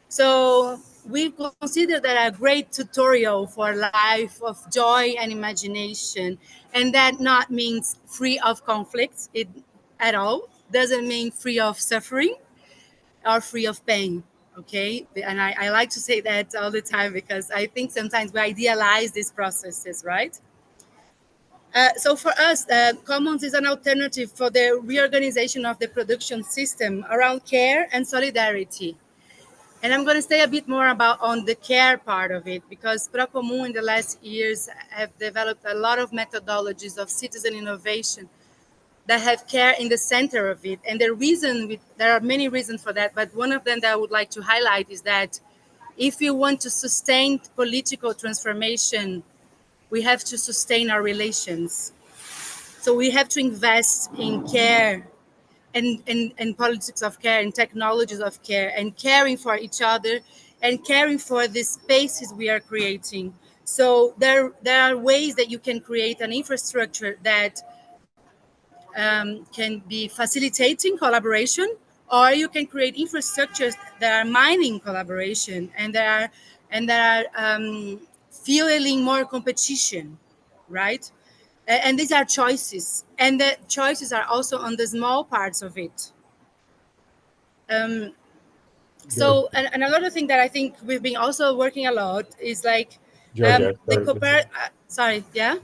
So we consider that a great tutorial for life of joy and imagination, and that not means free of conflicts at all. Doesn't mean free of suffering or free of pain. Okay, and I like to say that all the time because I think sometimes we idealize these processes, right? So for us, commons is an alternative for the reorganization of the production system around care and solidarity. And I'm going to say a bit more on the care part of it, because Procommun in the last years have developed a lot of methodologies of citizen innovation that have care in the center of it. And there are many reasons for that, but one of them that I would like to highlight is that if you want to sustain political transformation, we have to sustain our relations. So we have to invest in care and politics of care and technologies of care and caring for each other and caring for the spaces we are creating. So there are ways that you can create an infrastructure that can be facilitating collaboration, or you can create infrastructures that are mining collaboration and that are fueling more competition, right? And these are choices, and the choices are also on the small parts of it. So and another thing that I think we've been also working a lot is like Georgia, sorry, yeah.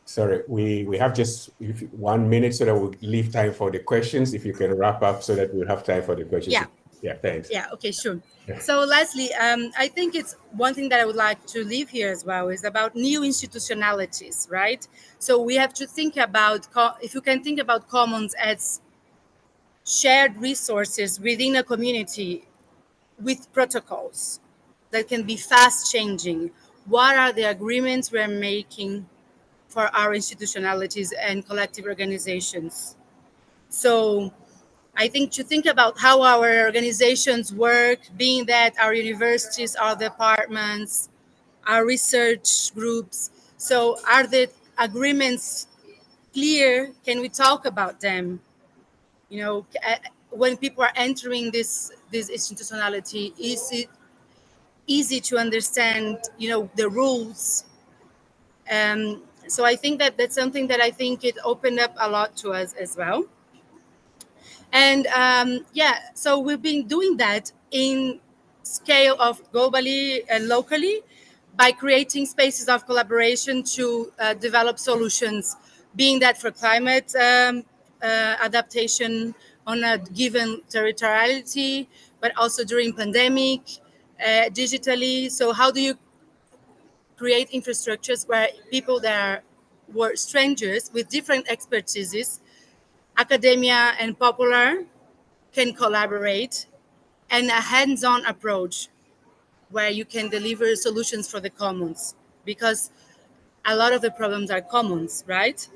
Sorry, we have just 1 minute so that we'll leave time for the questions. If you can wrap up so that we'll have time for the questions. Yeah. Yeah, thanks. Yeah, okay, sure. Yeah. So lastly, I think it's one thing that I would like to leave here as well is about new institutionalities, right? So we have to think about, if you can think about commons as shared resources within a community with protocols that can be fast changing. What are the agreements we're making for our institutionalities and collective organizations? So I think to think about how our organizations work, being that our universities, our departments, our research groups. So are the agreements clear? Can we talk about them? You know, when people are entering this institutionality, is it easy to understand, you know, the rules? So I think that that's something that I think it opened up a lot to us as well. And so we've been doing that in scale of globally and locally by creating spaces of collaboration to develop solutions, being that for climate adaptation on a given territoriality, but also during pandemic, digitally. So how do you create infrastructures where people that were strangers with different expertises, academia and popular, can collaborate, and a hands-on approach where you can deliver solutions for the commons, because a lot of the problems are commons, right?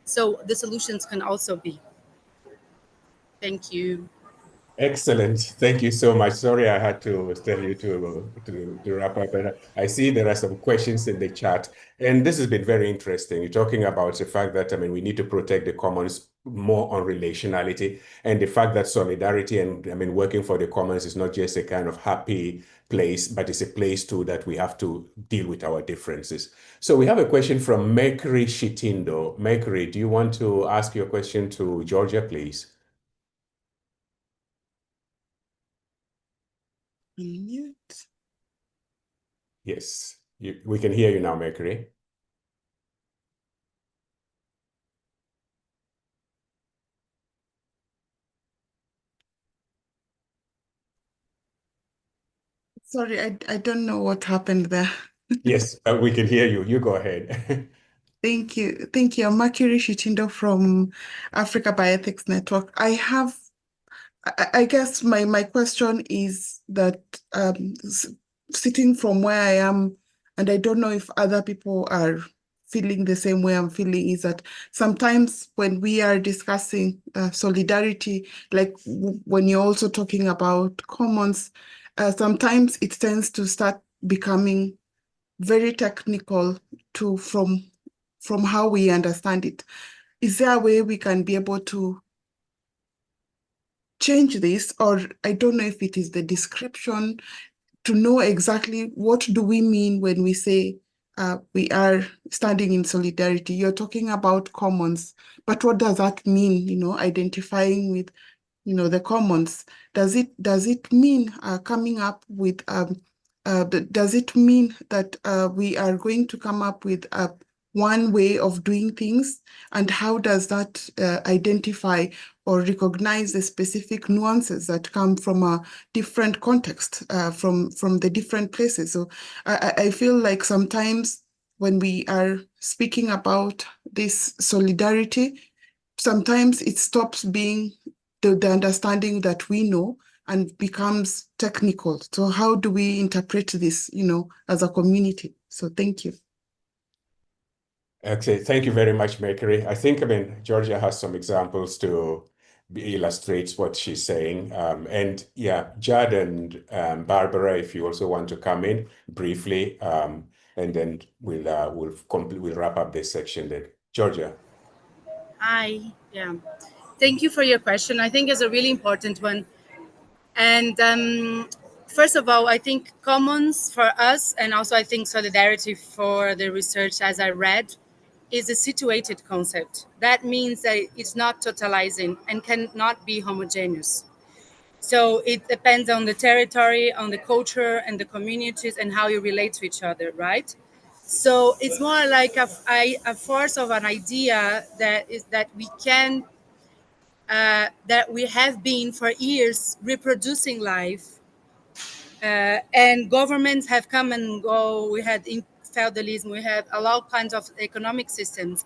So the solutions can also be. Thank you. Excellent. Thank you so much. Sorry, I had to tell you to wrap up. And I see there are some questions in the chat, and this has been very interesting. You're talking about the fact that, I mean, we need to protect the commons more on relationality, and the fact that solidarity and, I mean, working for the commons is not just a kind of happy place, but it's a place too that we have to deal with our differences. So we have a question from Mercury Shitindo. Mercury, do you want to ask your question to Georgia, please? Mute. Yes, we can hear you now, Mercury. Sorry, I don't know what happened there. Yes, we can hear you. You go ahead. Thank you. Thank you. I'm Mercury Shitindo from Africa Bioethics Network. I guess my question is that sitting from where I am, and I don't know if other people are feeling the same way I'm feeling, is that sometimes when we are discussing solidarity, like when you're also talking about commons, sometimes it tends to start becoming very technical from how we understand it. Is there a way we can be able to change this? Or I don't know if it is the description, to know exactly what do we mean when we say we are standing in solidarity. You're talking about commons, but what does that mean? You know, identifying with, you know, the commons. Does it mean coming up with does it mean that we are going to come up with one way of doing things? And how does that identify or recognize the specific nuances that come from a different context, from the different places? So I feel like sometimes when we are speaking about this solidarity, sometimes it stops being the understanding that we know and becomes technical. So how do we interpret this, as a community? So thank you. Okay, thank you very much, Mercury. I think, Georgia has some examples to illustrate what she's saying. And yeah, Jad and Barbara, if you also want to come in briefly, and then we'll wrap up this section then. Georgia. Hi, yeah. Thank you for your question. I think it's a really important one. And first of all, I think commons for us, and also I think solidarity for the research, as I read, is a situated concept. That means that it's not totalizing and cannot be homogeneous. So it depends on the territory, on the culture and the communities and how you relate to each other, right? So it's more like a force of an idea that we can, that we have been for years reproducing life. And governments have come and go. We had feudalism, we had a lot of kinds of economic systems,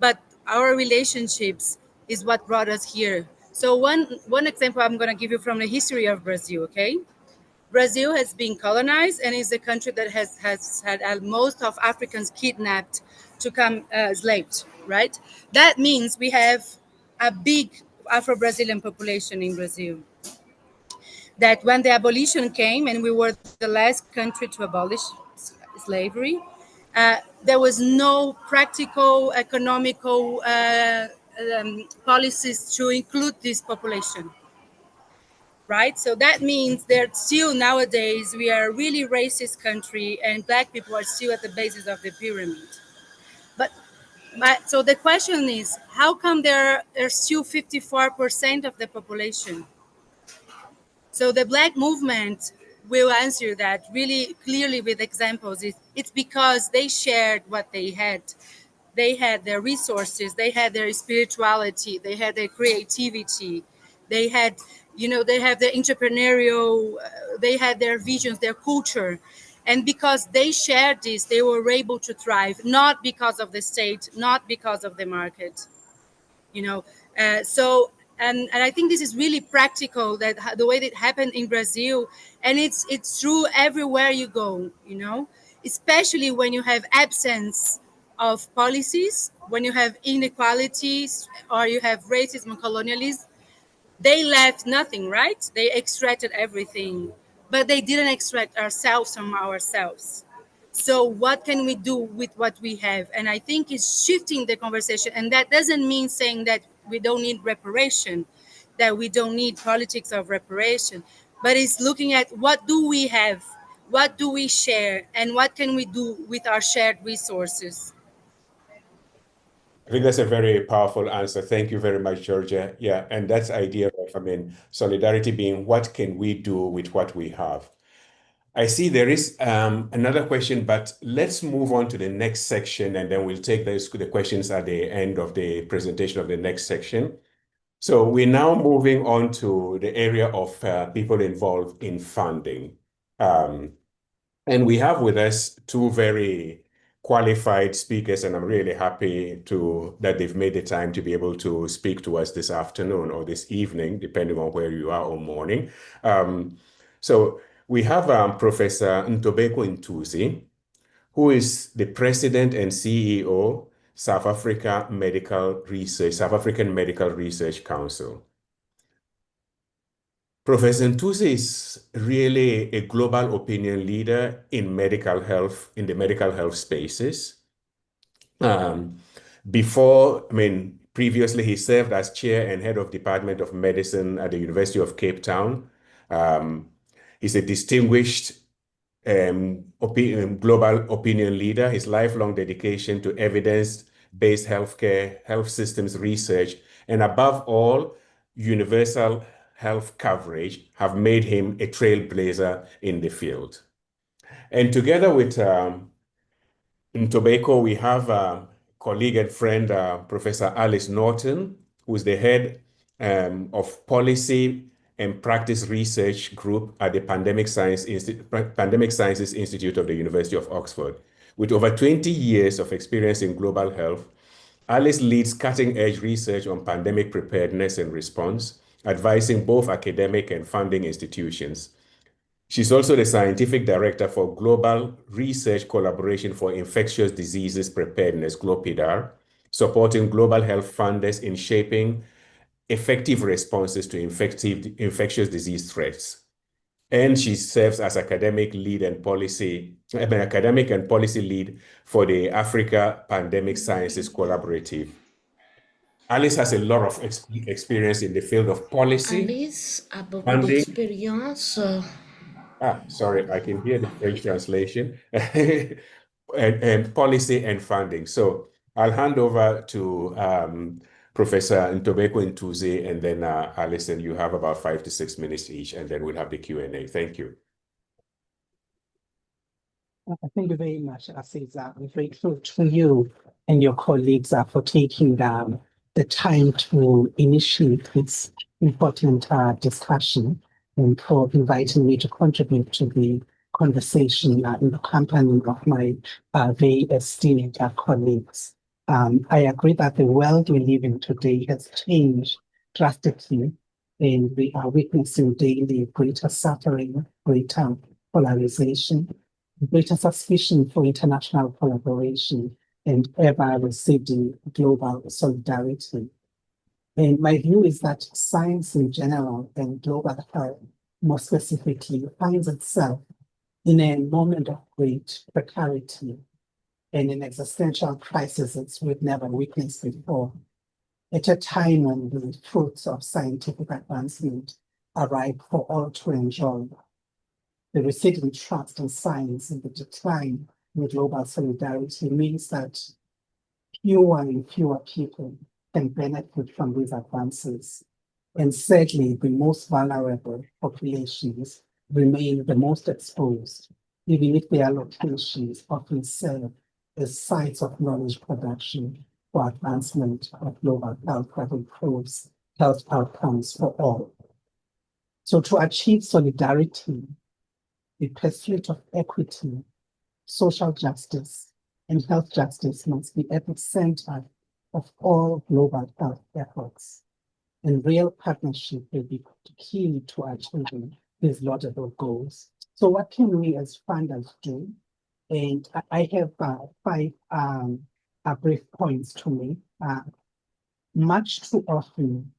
but our relationships is what brought us here. So one example I'm going to give you from the history of Brazil, okay? Brazil has been colonized and is the country that has had most of Africans kidnapped to come enslaved, right? That means we have a big Afro-Brazilian population in Brazil. That when the abolition came and we were the last country to abolish slavery, there was no practical, economical policies to include this population, right? So that means that still nowadays we are a really racist country and Black people are still at the basis of the pyramid. So the question is, how come there are still 54% of the population? So the Black movement will answer that really clearly with examples. It's because they shared what they had. They had their resources, they had their spirituality, they had their creativity, they had, they have their entrepreneurial, they had their visions, their culture. And because they shared this, they were able to thrive, not because of the state, not because of the market. And I think this is really practical, that the way that happened in Brazil, and it's true everywhere you go, especially when you have absence of policies, when you have inequalities or you have racism and colonialism. They left nothing, right? They extracted everything, but they didn't extract ourselves from ourselves. So what can we do with what we have? And I think it's shifting the conversation. And that doesn't mean saying that we don't need reparation, that we don't need politics of reparation, but it's looking at what do we have, what do we share, and what can we do with our shared resources. I think that's a very powerful answer. Thank you very much, Georgia. Yeah, and that's the idea of, solidarity being what can we do with what we have? I see there is another question, but let's move on to the next section, and then we'll take the questions at the end of the presentation of the next section. So we're now moving on to the area of people involved in funding. And we have with us two very qualified speakers, and I'm really happy that they've made the time to be able to speak to us this afternoon or this evening, depending on where you are, or morning. So we have Professor Ntobeko Ntuzi, who is the President and CEO, South African Medical Research Council. Professor Ntuzi is really a global opinion leader in the medical health spaces. Previously he served as chair and head of Department of Medicine at the University of Cape Town. He's a distinguished global opinion leader. His lifelong dedication to evidence-based health systems research, and above all, universal health coverage have made him a trailblazer in the field. And together with In Tobago, we have a colleague and friend, Professor Alice Norton, who is the head of policy and practice research group at the Pandemic Sciences Institute of the University of Oxford. With over 20 years of experience in global health, Alice leads cutting-edge research on pandemic preparedness and response, advising both academic and funding institutions. She's also the scientific director for Global Research Collaboration for Infectious Diseases Preparedness, GLOPIDAR, supporting global health funders in shaping effective responses to infectious disease threats. And she serves as academic and policy lead for the Africa Pandemic Sciences Collaborative. Alice has a lot of experience in the field of policy. Alice a beaucoup Funding. d'expérience. Sorry, I can hear the French translation. and policy and funding. So I'll hand over to Professor Ntobeko Ntuze, and then Alison, you have about 5 to 6 minutes each, and then we'll have the Q&A. Thank you. Thank you very much, Asiza. I'm grateful to you and your colleagues for taking the time to initiate this important discussion and for inviting me to contribute to the conversation in the company of my very esteemed colleagues. I agree that the world we live in today has changed drastically, and we are witnessing daily greater suffering, greater polarization, greater suspicion for international collaboration, and ever-receding global solidarity. And my view is that science in general and global health, more specifically, finds itself in a moment of great precarity and an existential crisis that we've never witnessed before, at a time when the fruits of scientific advancement are ripe for all to enjoy. The receding trust in science and the decline in global solidarity means that fewer and fewer people can benefit from these advances. And sadly, the most vulnerable populations remain the most exposed, even if their locations often serve as sites of knowledge production for advancement of global health that improves health outcomes for all. So to achieve solidarity, the pursuit of equity, social justice, and health justice must be at the center of all global health efforts. And real partnership will be key to achieving these laudable goals. So what can we as funders do? And I have 5 brief points to make. Much too often,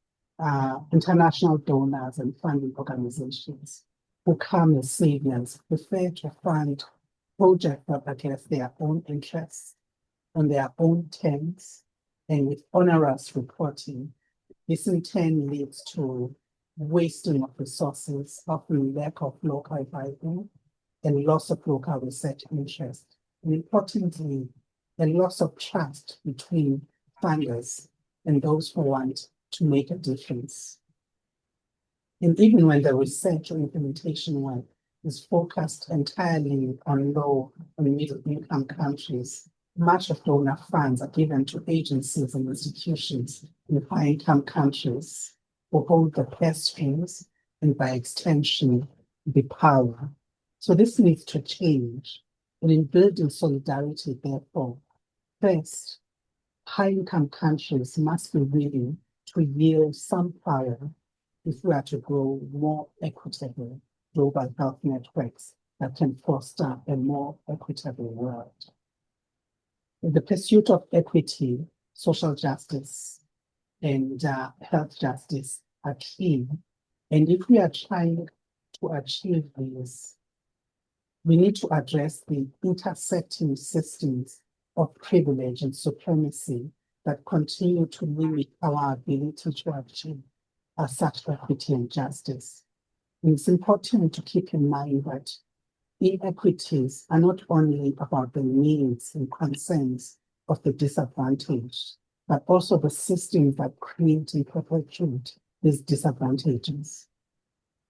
international donors and funding organizations who come as saviors prefer to fund projects that address their own interests on their own terms and with onerous reporting. This in turn leads to wasting of resources, often lack of local buy-in, and loss of local research interest. And importantly, a loss of trust between funders and those who want to make a difference. And even when the research or implementation work is focused entirely on low and middle income countries, much of donor funds are given to agencies and institutions in high income countries who hold the purse strings and by extension, the power. So this needs to change. And in building solidarity, therefore, first, high income countries must be willing to yield some power if we are to grow more equitable global health networks that can foster a more equitable world. In the pursuit of equity, social justice, and health justice are key. And if we are trying to achieve this, we need to address the intersecting systems of privilege and supremacy that continue to limit our ability to achieve such equity and justice. And it's important to keep in mind that inequities are not only about the needs and concerns of the disadvantaged, but also the systems that create and perpetuate these disadvantages.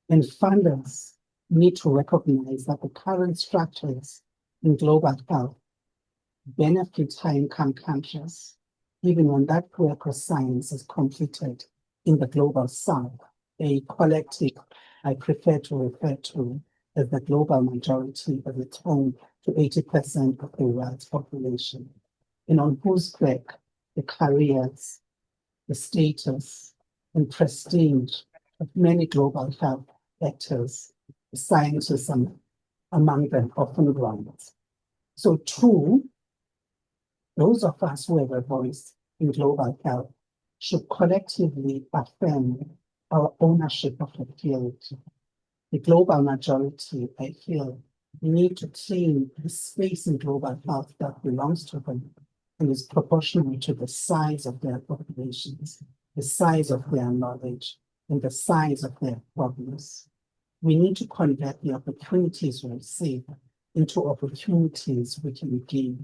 And funders need to recognize that the current structures in global health benefit high-income countries, even when that work of science is completed in the global south, a collective I prefer to refer to as the global majority as its home to 80% of the world's population, and on whose back the careers, the status, and prestige of many global health actors, scientists among them often runs. So two, those of us who have a voice in global health should collectively affirm our ownership of the field. The global majority, I feel, need to claim the space in global health that belongs to them and is proportional to the size of their populations, the size of their knowledge, and the size of their problems. We need to convert the opportunities we receive into opportunities we can give,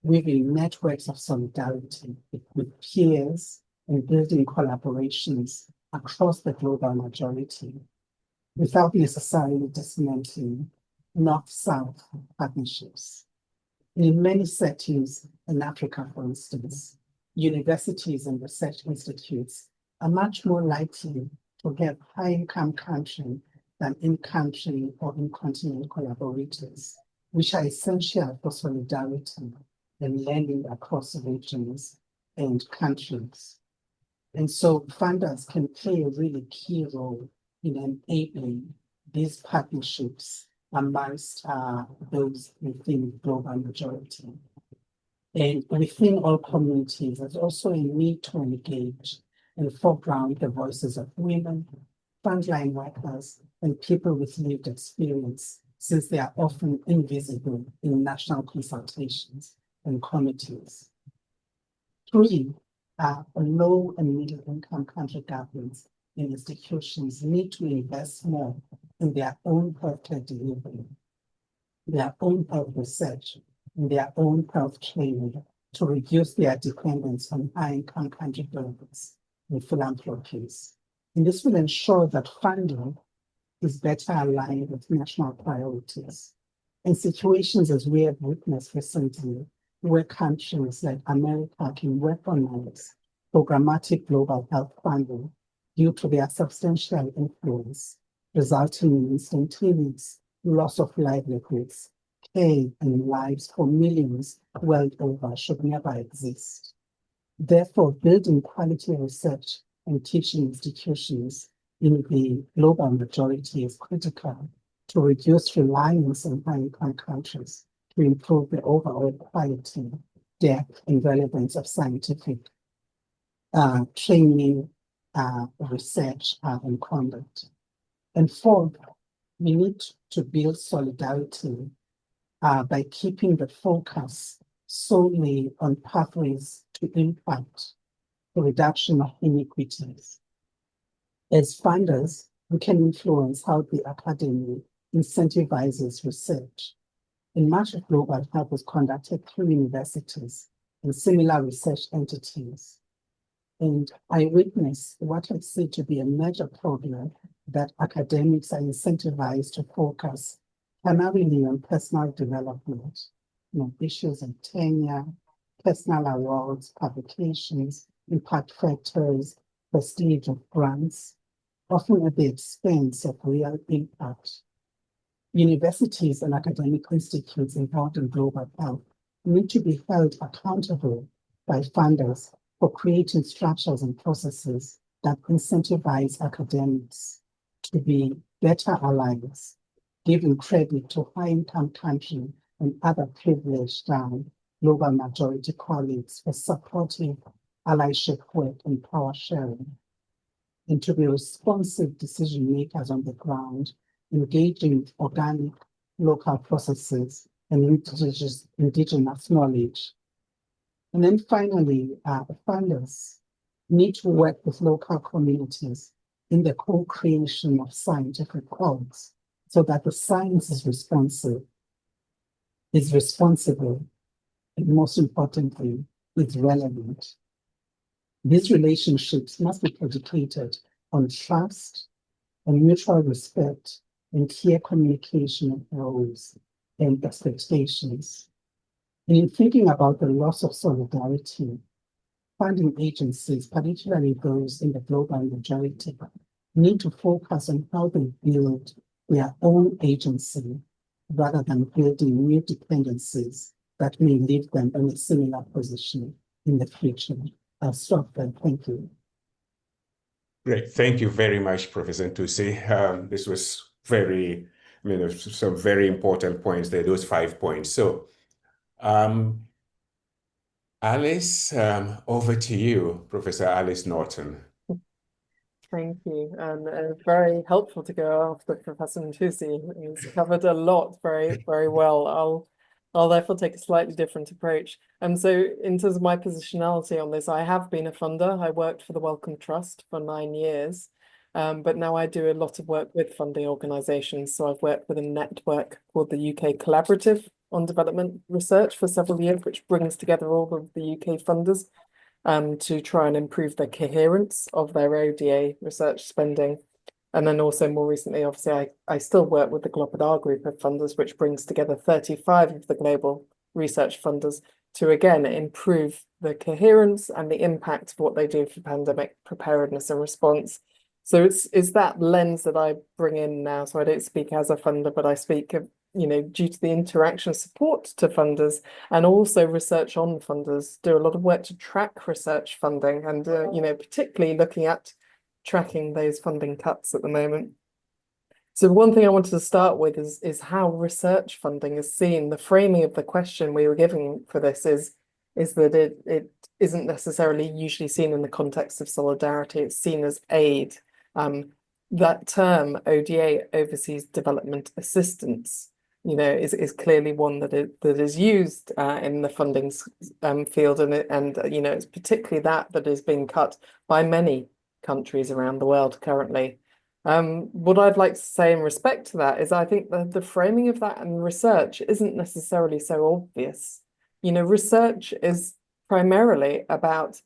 weaving networks of solidarity with peers and building collaborations across the global majority without necessarily dismantling North-South partnerships. In many settings in Africa, for instance, universities and research institutes are much more likely to have high-income country than in-country or in-continent collaborators, which are essential for solidarity and learning across regions and countries. And so funders can play a really key role in enabling these partnerships amongst those within the global majority. And within all communities, there's also a need to engage and foreground the voices of women, frontline workers, and people with lived experience, since they are often invisible in national consultations and committees. Three, low and middle income country governments and institutions need to invest more in their own healthcare delivery, their own health research, and their own health training to reduce their dependence on high-income country donors and philanthropies. And this will ensure that funding is better aligned with national priorities. In situations as we have witnessed recently, where countries like America can weaponize programmatic global health funding due to their substantial influence, resulting in instantaneous loss of livelihoods, care, and lives for millions world over should never exist. Therefore, building quality research and teaching institutions in the global majority is critical to reduce reliance on high-income countries, to improve the overall quality, depth, and relevance of scientific training, research, and conduct. And fourth, we need to build solidarity by keeping the focus solely on pathways to impact, the reduction of inequities. As funders, we can influence how the academy incentivizes research. And much of global health is conducted through universities and similar research entities. And I witness what I see to be a major problem that academics are incentivized to focus primarily on personal development, issues of tenure, personal awards, publications, impact factors, prestige of grants, often at the expense of real impact. Universities and academic institutes involved in global health need to be held accountable by funders for creating structures and processes that incentivize academics to be better allies, giving credit to high-income countries and other privileged global majority colleagues for supporting allyship work and power sharing, and to be responsive decision makers on the ground, engaging organic local processes and indigenous knowledge. And then finally, funders need to work with local communities in the co-creation of scientific goals so that the science is responsible, and most importantly, is relevant. These relationships must be predicated on trust and mutual respect and clear communication of roles and expectations. And in thinking about the loss of solidarity, funding agencies, particularly those in the global majority, need to focus on how they build their own agency rather than building new dependencies that may leave them in a similar position in the future. I'll stop there. Thank you. Great. Thank you very much, Professor Ntusi. This was very, some very important points there, those 5 points. So, Alice, over to you, Professor Alice Norton. Thank you, and very helpful to go after Professor Ntusi. He's covered a lot very, very well. I'll therefore take a slightly different approach. So in terms of my positionality on this, I have been a funder. I worked for the Wellcome Trust for 9 years, but now I do a lot of work with funding organisations. So I've worked with a network called the UK Collaborative on Development Research for several years, which brings together all of the UK funders to try and improve the coherence of their ODA research spending. And then also more recently, obviously, I still work with the Global group of funders, which brings together 35 of the global research funders to, again, improve the coherence and the impact of what they do for pandemic preparedness and response. So it's that lens that I bring in now. So I don't speak as a funder, but I speak of, due to the interaction support to funders and also research on funders, do a lot of work to track research funding and, particularly looking at tracking those funding cuts at the moment. So one thing I wanted to start with is how research funding is seen. The framing of the question we were giving for this is that it isn't necessarily usually seen in the context of solidarity. It's seen as aid. That term, ODA, Overseas Development Assistance, is clearly one that is used in the funding field, and it's particularly that is being cut by many countries around the world currently. What I'd like to say in respect to that is I think that the framing of that and research isn't necessarily so obvious. Research is primarily about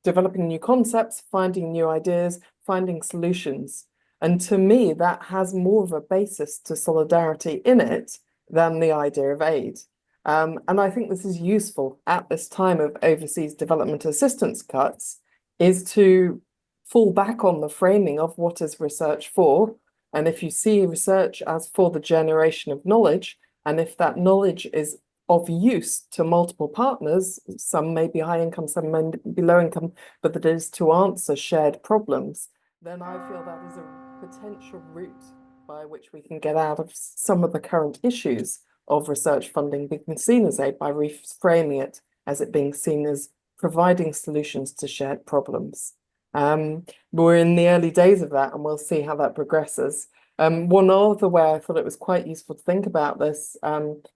developing new concepts, finding new ideas, finding solutions. And to me, that has more of a basis to solidarity in it than the idea of aid. And I think this is useful at this time of overseas development assistance cuts, is to fall back on the framing of what is research for. And if you see research as for the generation of knowledge, and if that knowledge is of use to multiple partners, some may be high income, some may be low income, but that is to answer shared problems, then I feel that is a potential route by which we can get out of some of the current issues of research funding being seen as aid by reframing it as it being seen as providing solutions to shared problems. We're in the early days of that, and we'll see how that progresses. One other way I thought it was quite useful to think about this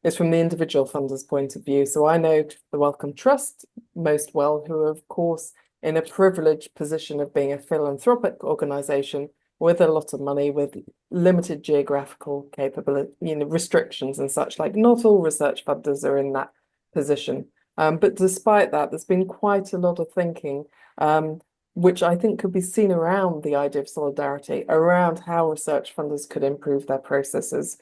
is from the individual funder's point of view. So I know the Wellcome Trust most well, who are, of course, in a privileged position of being a philanthropic organisation with a lot of money, with limited geographical capability, restrictions and such. Like, not all research funders are in that position. But despite that, there's been quite a lot of thinking, which I think could be seen around the idea of solidarity, around how research funders could improve their processes.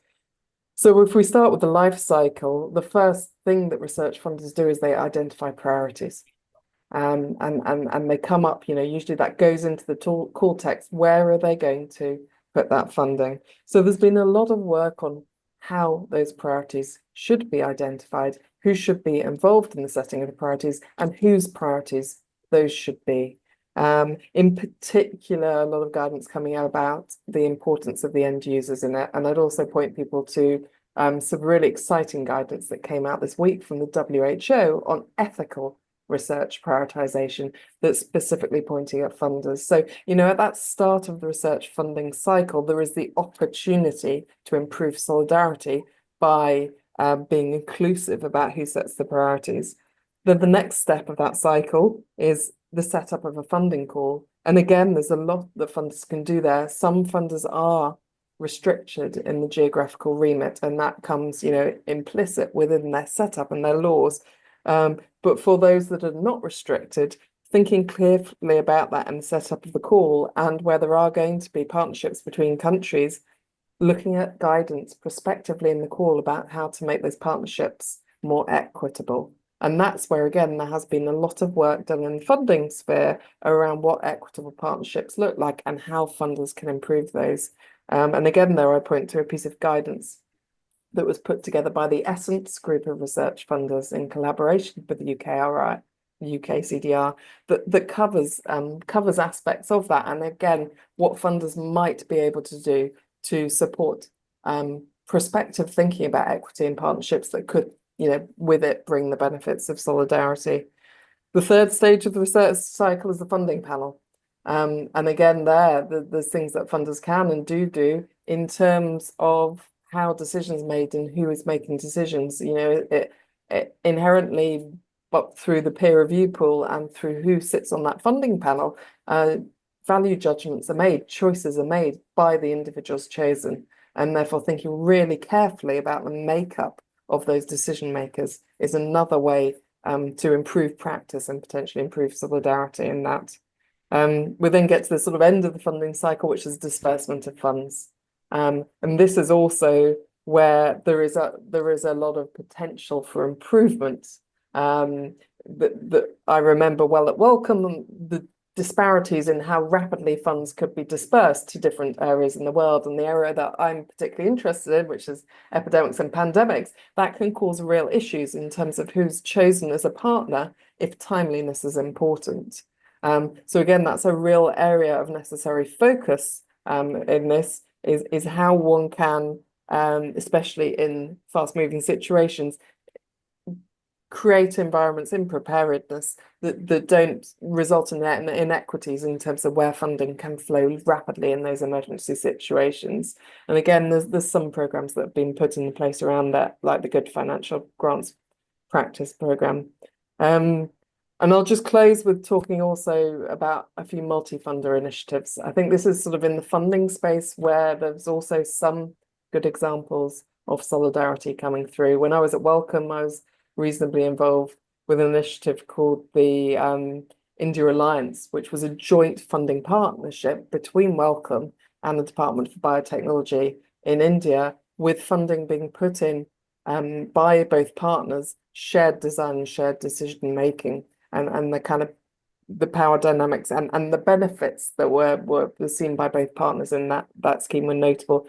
So if we start with the life cycle, the first thing that research funders do is they identify priorities. And they come up, usually that goes into the call text. Where are they going to put that funding? So there's been a lot of work on how those priorities should be identified, who should be involved in the setting of the priorities, and whose priorities those should be. In particular, a lot of guidance coming out about the importance of the end users in it. And I'd also point people to some really exciting guidance that came out this week from the WHO on ethical research prioritization that's specifically pointing at funders. So, at that start of the research funding cycle, there is the opportunity to improve solidarity by being inclusive about who sets the priorities. Then the next step of that cycle is the setup of a funding call. And again, there's a lot that funders can do there. Some funders are restricted in the geographical remit, and that comes, implicit within their setup and their laws. But for those that are not restricted, thinking clearly about that and the setup of the call, and where there are going to be partnerships between countries, looking at guidance prospectively in the call about how to make those partnerships more equitable. And that's where, again, there has been a lot of work done in the funding sphere around what equitable partnerships look like and how funders can improve those. And again, there I point to a piece of guidance that was put together by the Essence group of research funders in collaboration with the UKRI, UK CDR, that covers aspects of that. And again, what funders might be able to do to support prospective thinking about equity and partnerships that could, with it bring the benefits of solidarity. The third stage of the research cycle is the funding panel. And again, there's things that funders can and do in terms of how decisions made and who is making decisions. It inherently, but through the peer review pool and through who sits on that funding panel, value judgments are made, choices are made by the individuals chosen, and therefore thinking really carefully about the makeup of those decision makers is another way to improve practice and potentially improve solidarity in that. We then get to the sort of end of the funding cycle, which is disbursement of funds. And this is also where there is a lot of potential for improvement. That I remember well at Wellcome, the disparities in how rapidly funds could be dispersed to different areas in the world, and the area that I'm particularly interested in, which is epidemics and pandemics, that can cause real issues in terms of who's chosen as a partner if timeliness is important. So again, that's a real area of necessary focus in this, is how one can, especially in fast-moving situations, create environments in preparedness that don't result in inequities in terms of where funding can flow rapidly in those emergency situations. And again, there's some programs that have been put in place around that, like the Good Financial Grants Practice program. And I'll just close with talking also about a few multi-funder initiatives. I think this is sort of in the funding space where there's also some good examples of solidarity coming through. When I was at Wellcome, I was reasonably involved with an initiative called the India Alliance, which was a joint funding partnership between Wellcome and the Department for Biotechnology in India, with funding being put in by both partners, shared design and shared decision making, and the kind of the power dynamics and the benefits that were seen by both partners in that scheme were notable.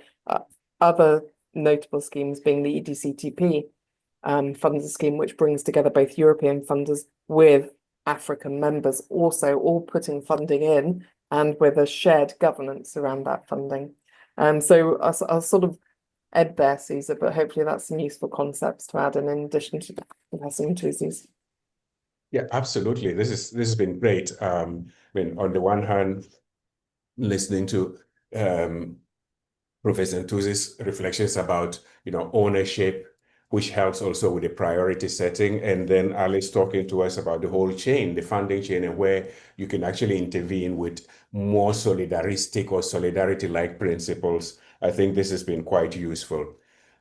Other notable schemes being the EDCTP funders scheme, which brings together both European funders with African members, also all putting funding in and with a shared governance around that funding. So I'll sort of end there, Caesar, but hopefully that's some useful concepts to add in addition to passing enthusiasm. Yeah, absolutely. This has been great. I mean, on the one hand, listening to Professor Ntuzi's reflections about ownership, which helps also with the priority setting, and then Alice talking to us about the whole chain, the funding chain, and where you can actually intervene with more solidaristic or solidarity-like principles. I think this has been quite useful.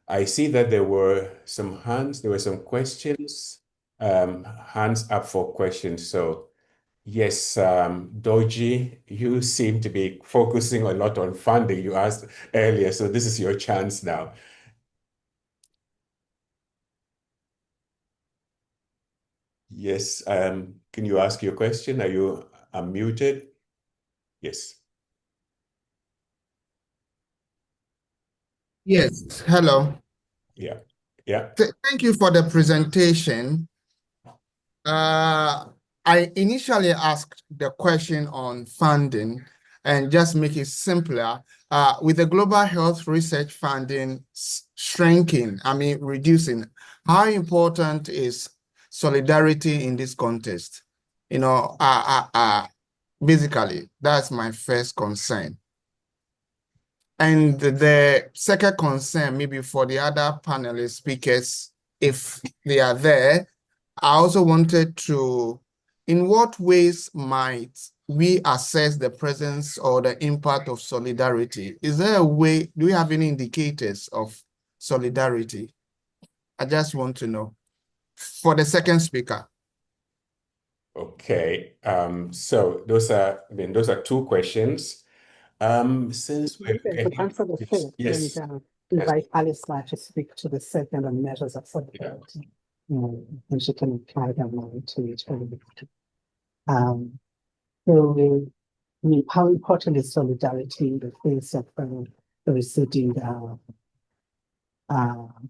I see that there were some hands, there were some questions, hands up for questions. So yes, Doji, you seem to be focusing a lot on funding, you asked earlier, so this is your chance now. Yes, can you ask your question? Are you unmuted? Yes. Yes, hello. Yeah, yeah. Thank you for the presentation. I initially asked the question on funding, and just make it simpler, with the global health research funding shrinking, reducing, how important is solidarity in this context? Basically, that's my first concern. And the second concern, maybe for the other panelist speakers, if they are there, I also wanted to, in what ways might we assess the presence or the impact of solidarity? Is there a way, do we have any indicators of solidarity? I just want to know. For the second speaker. Okay, so those are two questions. Since we're Maybe I could getting, answer the yes, first yes, and invite Alice to speak to the second on measures of solidarity. And she can apply them to each other. So, I mean, how important is solidarity in the face of the receding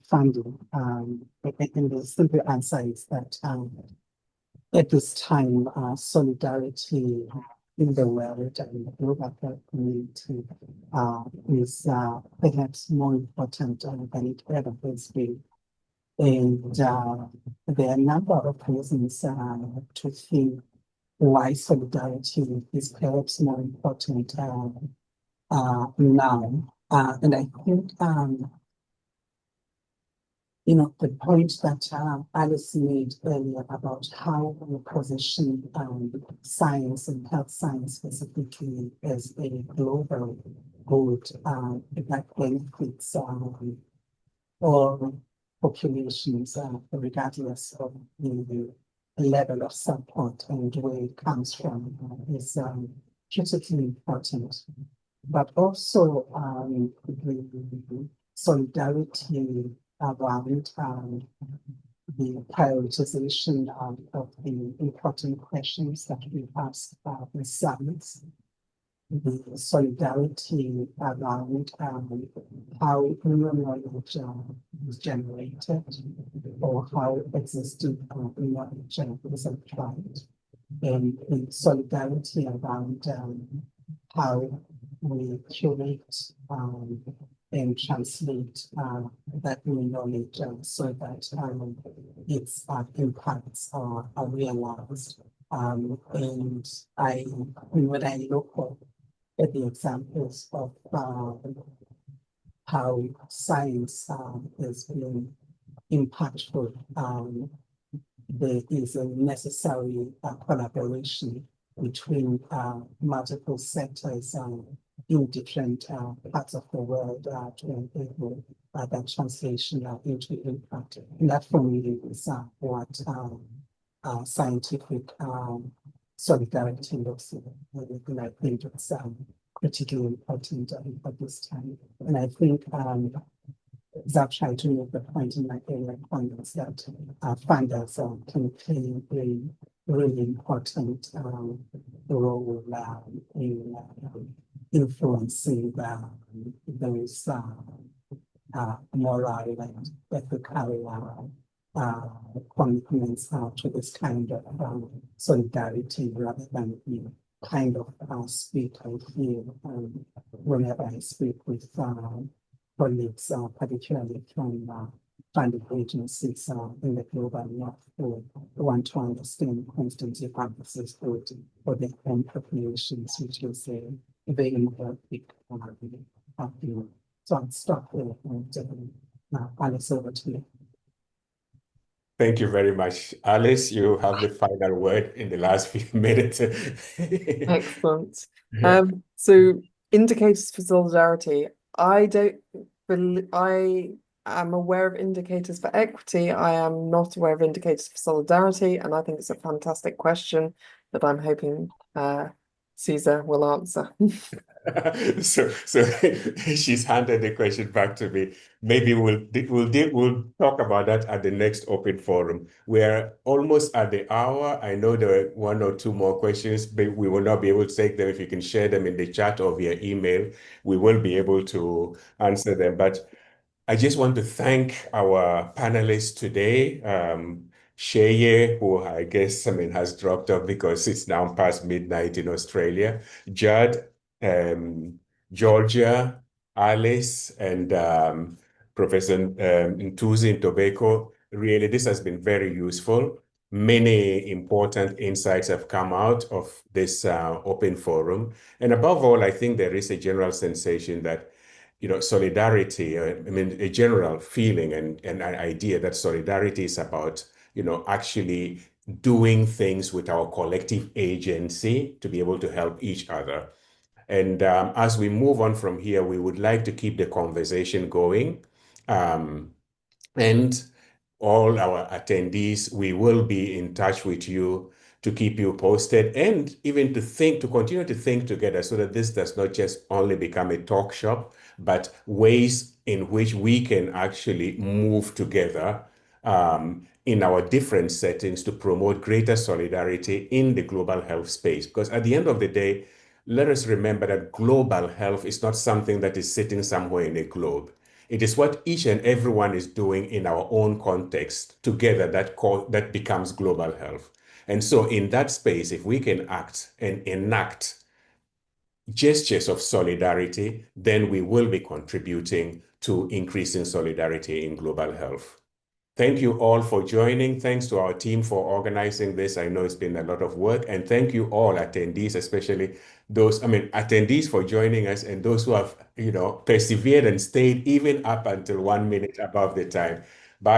funding? And the simple answer is that at this time, solidarity in the world and the global community is perhaps more important than it ever has been. And there are a number of reasons to think why solidarity is perhaps more important now. And I think the point that Alice made earlier about how we position science and health science specifically as a global good that benefits all populations, regardless of the level of support and where it comes from, is critically important. But also the solidarity around the prioritization of the important questions that we ask with science, the solidarity around how new knowledge is generated or how existing knowledge is applied, and the solidarity around how we curate and translate that new knowledge so that its impacts are realized. And when I look at the examples of how science has been impactful, there is a necessary collaboration between multiple sectors in different parts of the world to enable that translation into impact. And that for me is what scientific solidarity looks like. And I think it's critically important at this time. And I think as I've tried to make the point in my earlier comments that funders can play a really important role in influencing those moral and ethical commitments to this kind of solidarity rather than kind of speak I hear whenever I speak with colleagues, particularly from funding agencies in the global north who want to understand constantly purposes for their own populations, which is a very big field. So I'll stop there and Alice, over to you. Thank you very much. Alice, you have the final word in the last few minutes. Excellent. So indicators for solidarity. I am aware of indicators for equity. I am not aware of indicators for solidarity, and I think it's a fantastic question that I'm hoping Caesar will answer. So she's handed the question back to me. Maybe we'll talk about that at the next open forum. We're almost at the hour. I know there are one or two more questions, but we will not be able to take them. If you can share them in the chat or via email, we will be able to answer them. But I just want to thank our panelists today. Sheye, who I guess has dropped off because it's now past midnight in Australia. Judd, Georgia, Alice, and Professor Ntuzi in Tobacco. Really, this has been very useful. Many important insights have come out of this open forum. And above all, I think there is a general sensation that solidarity, a general feeling and an idea that solidarity is about, actually doing things with our collective agency to be able to help each other. And as we move on from here, we would like to keep the conversation going. And all our attendees, we will be in touch with you to keep you posted and even to continue to think together so that this does not just only become a talk shop, but ways in which we can actually move together in our different settings to promote greater solidarity in the global health space. Because at the end of the day, let us remember that global health is not something that is sitting somewhere in a globe. It is what each and everyone is doing in our own context together that becomes global health. And so in that space, if we can act and enact gestures of solidarity, then we will be contributing to increasing solidarity in global health. Thank you all for joining. Thanks to our team for organizing this. I know it's been a lot of work. And thank you all attendees, especially attendees for joining us and those who have, persevered and stayed even up until 1 minute above the time. Bye.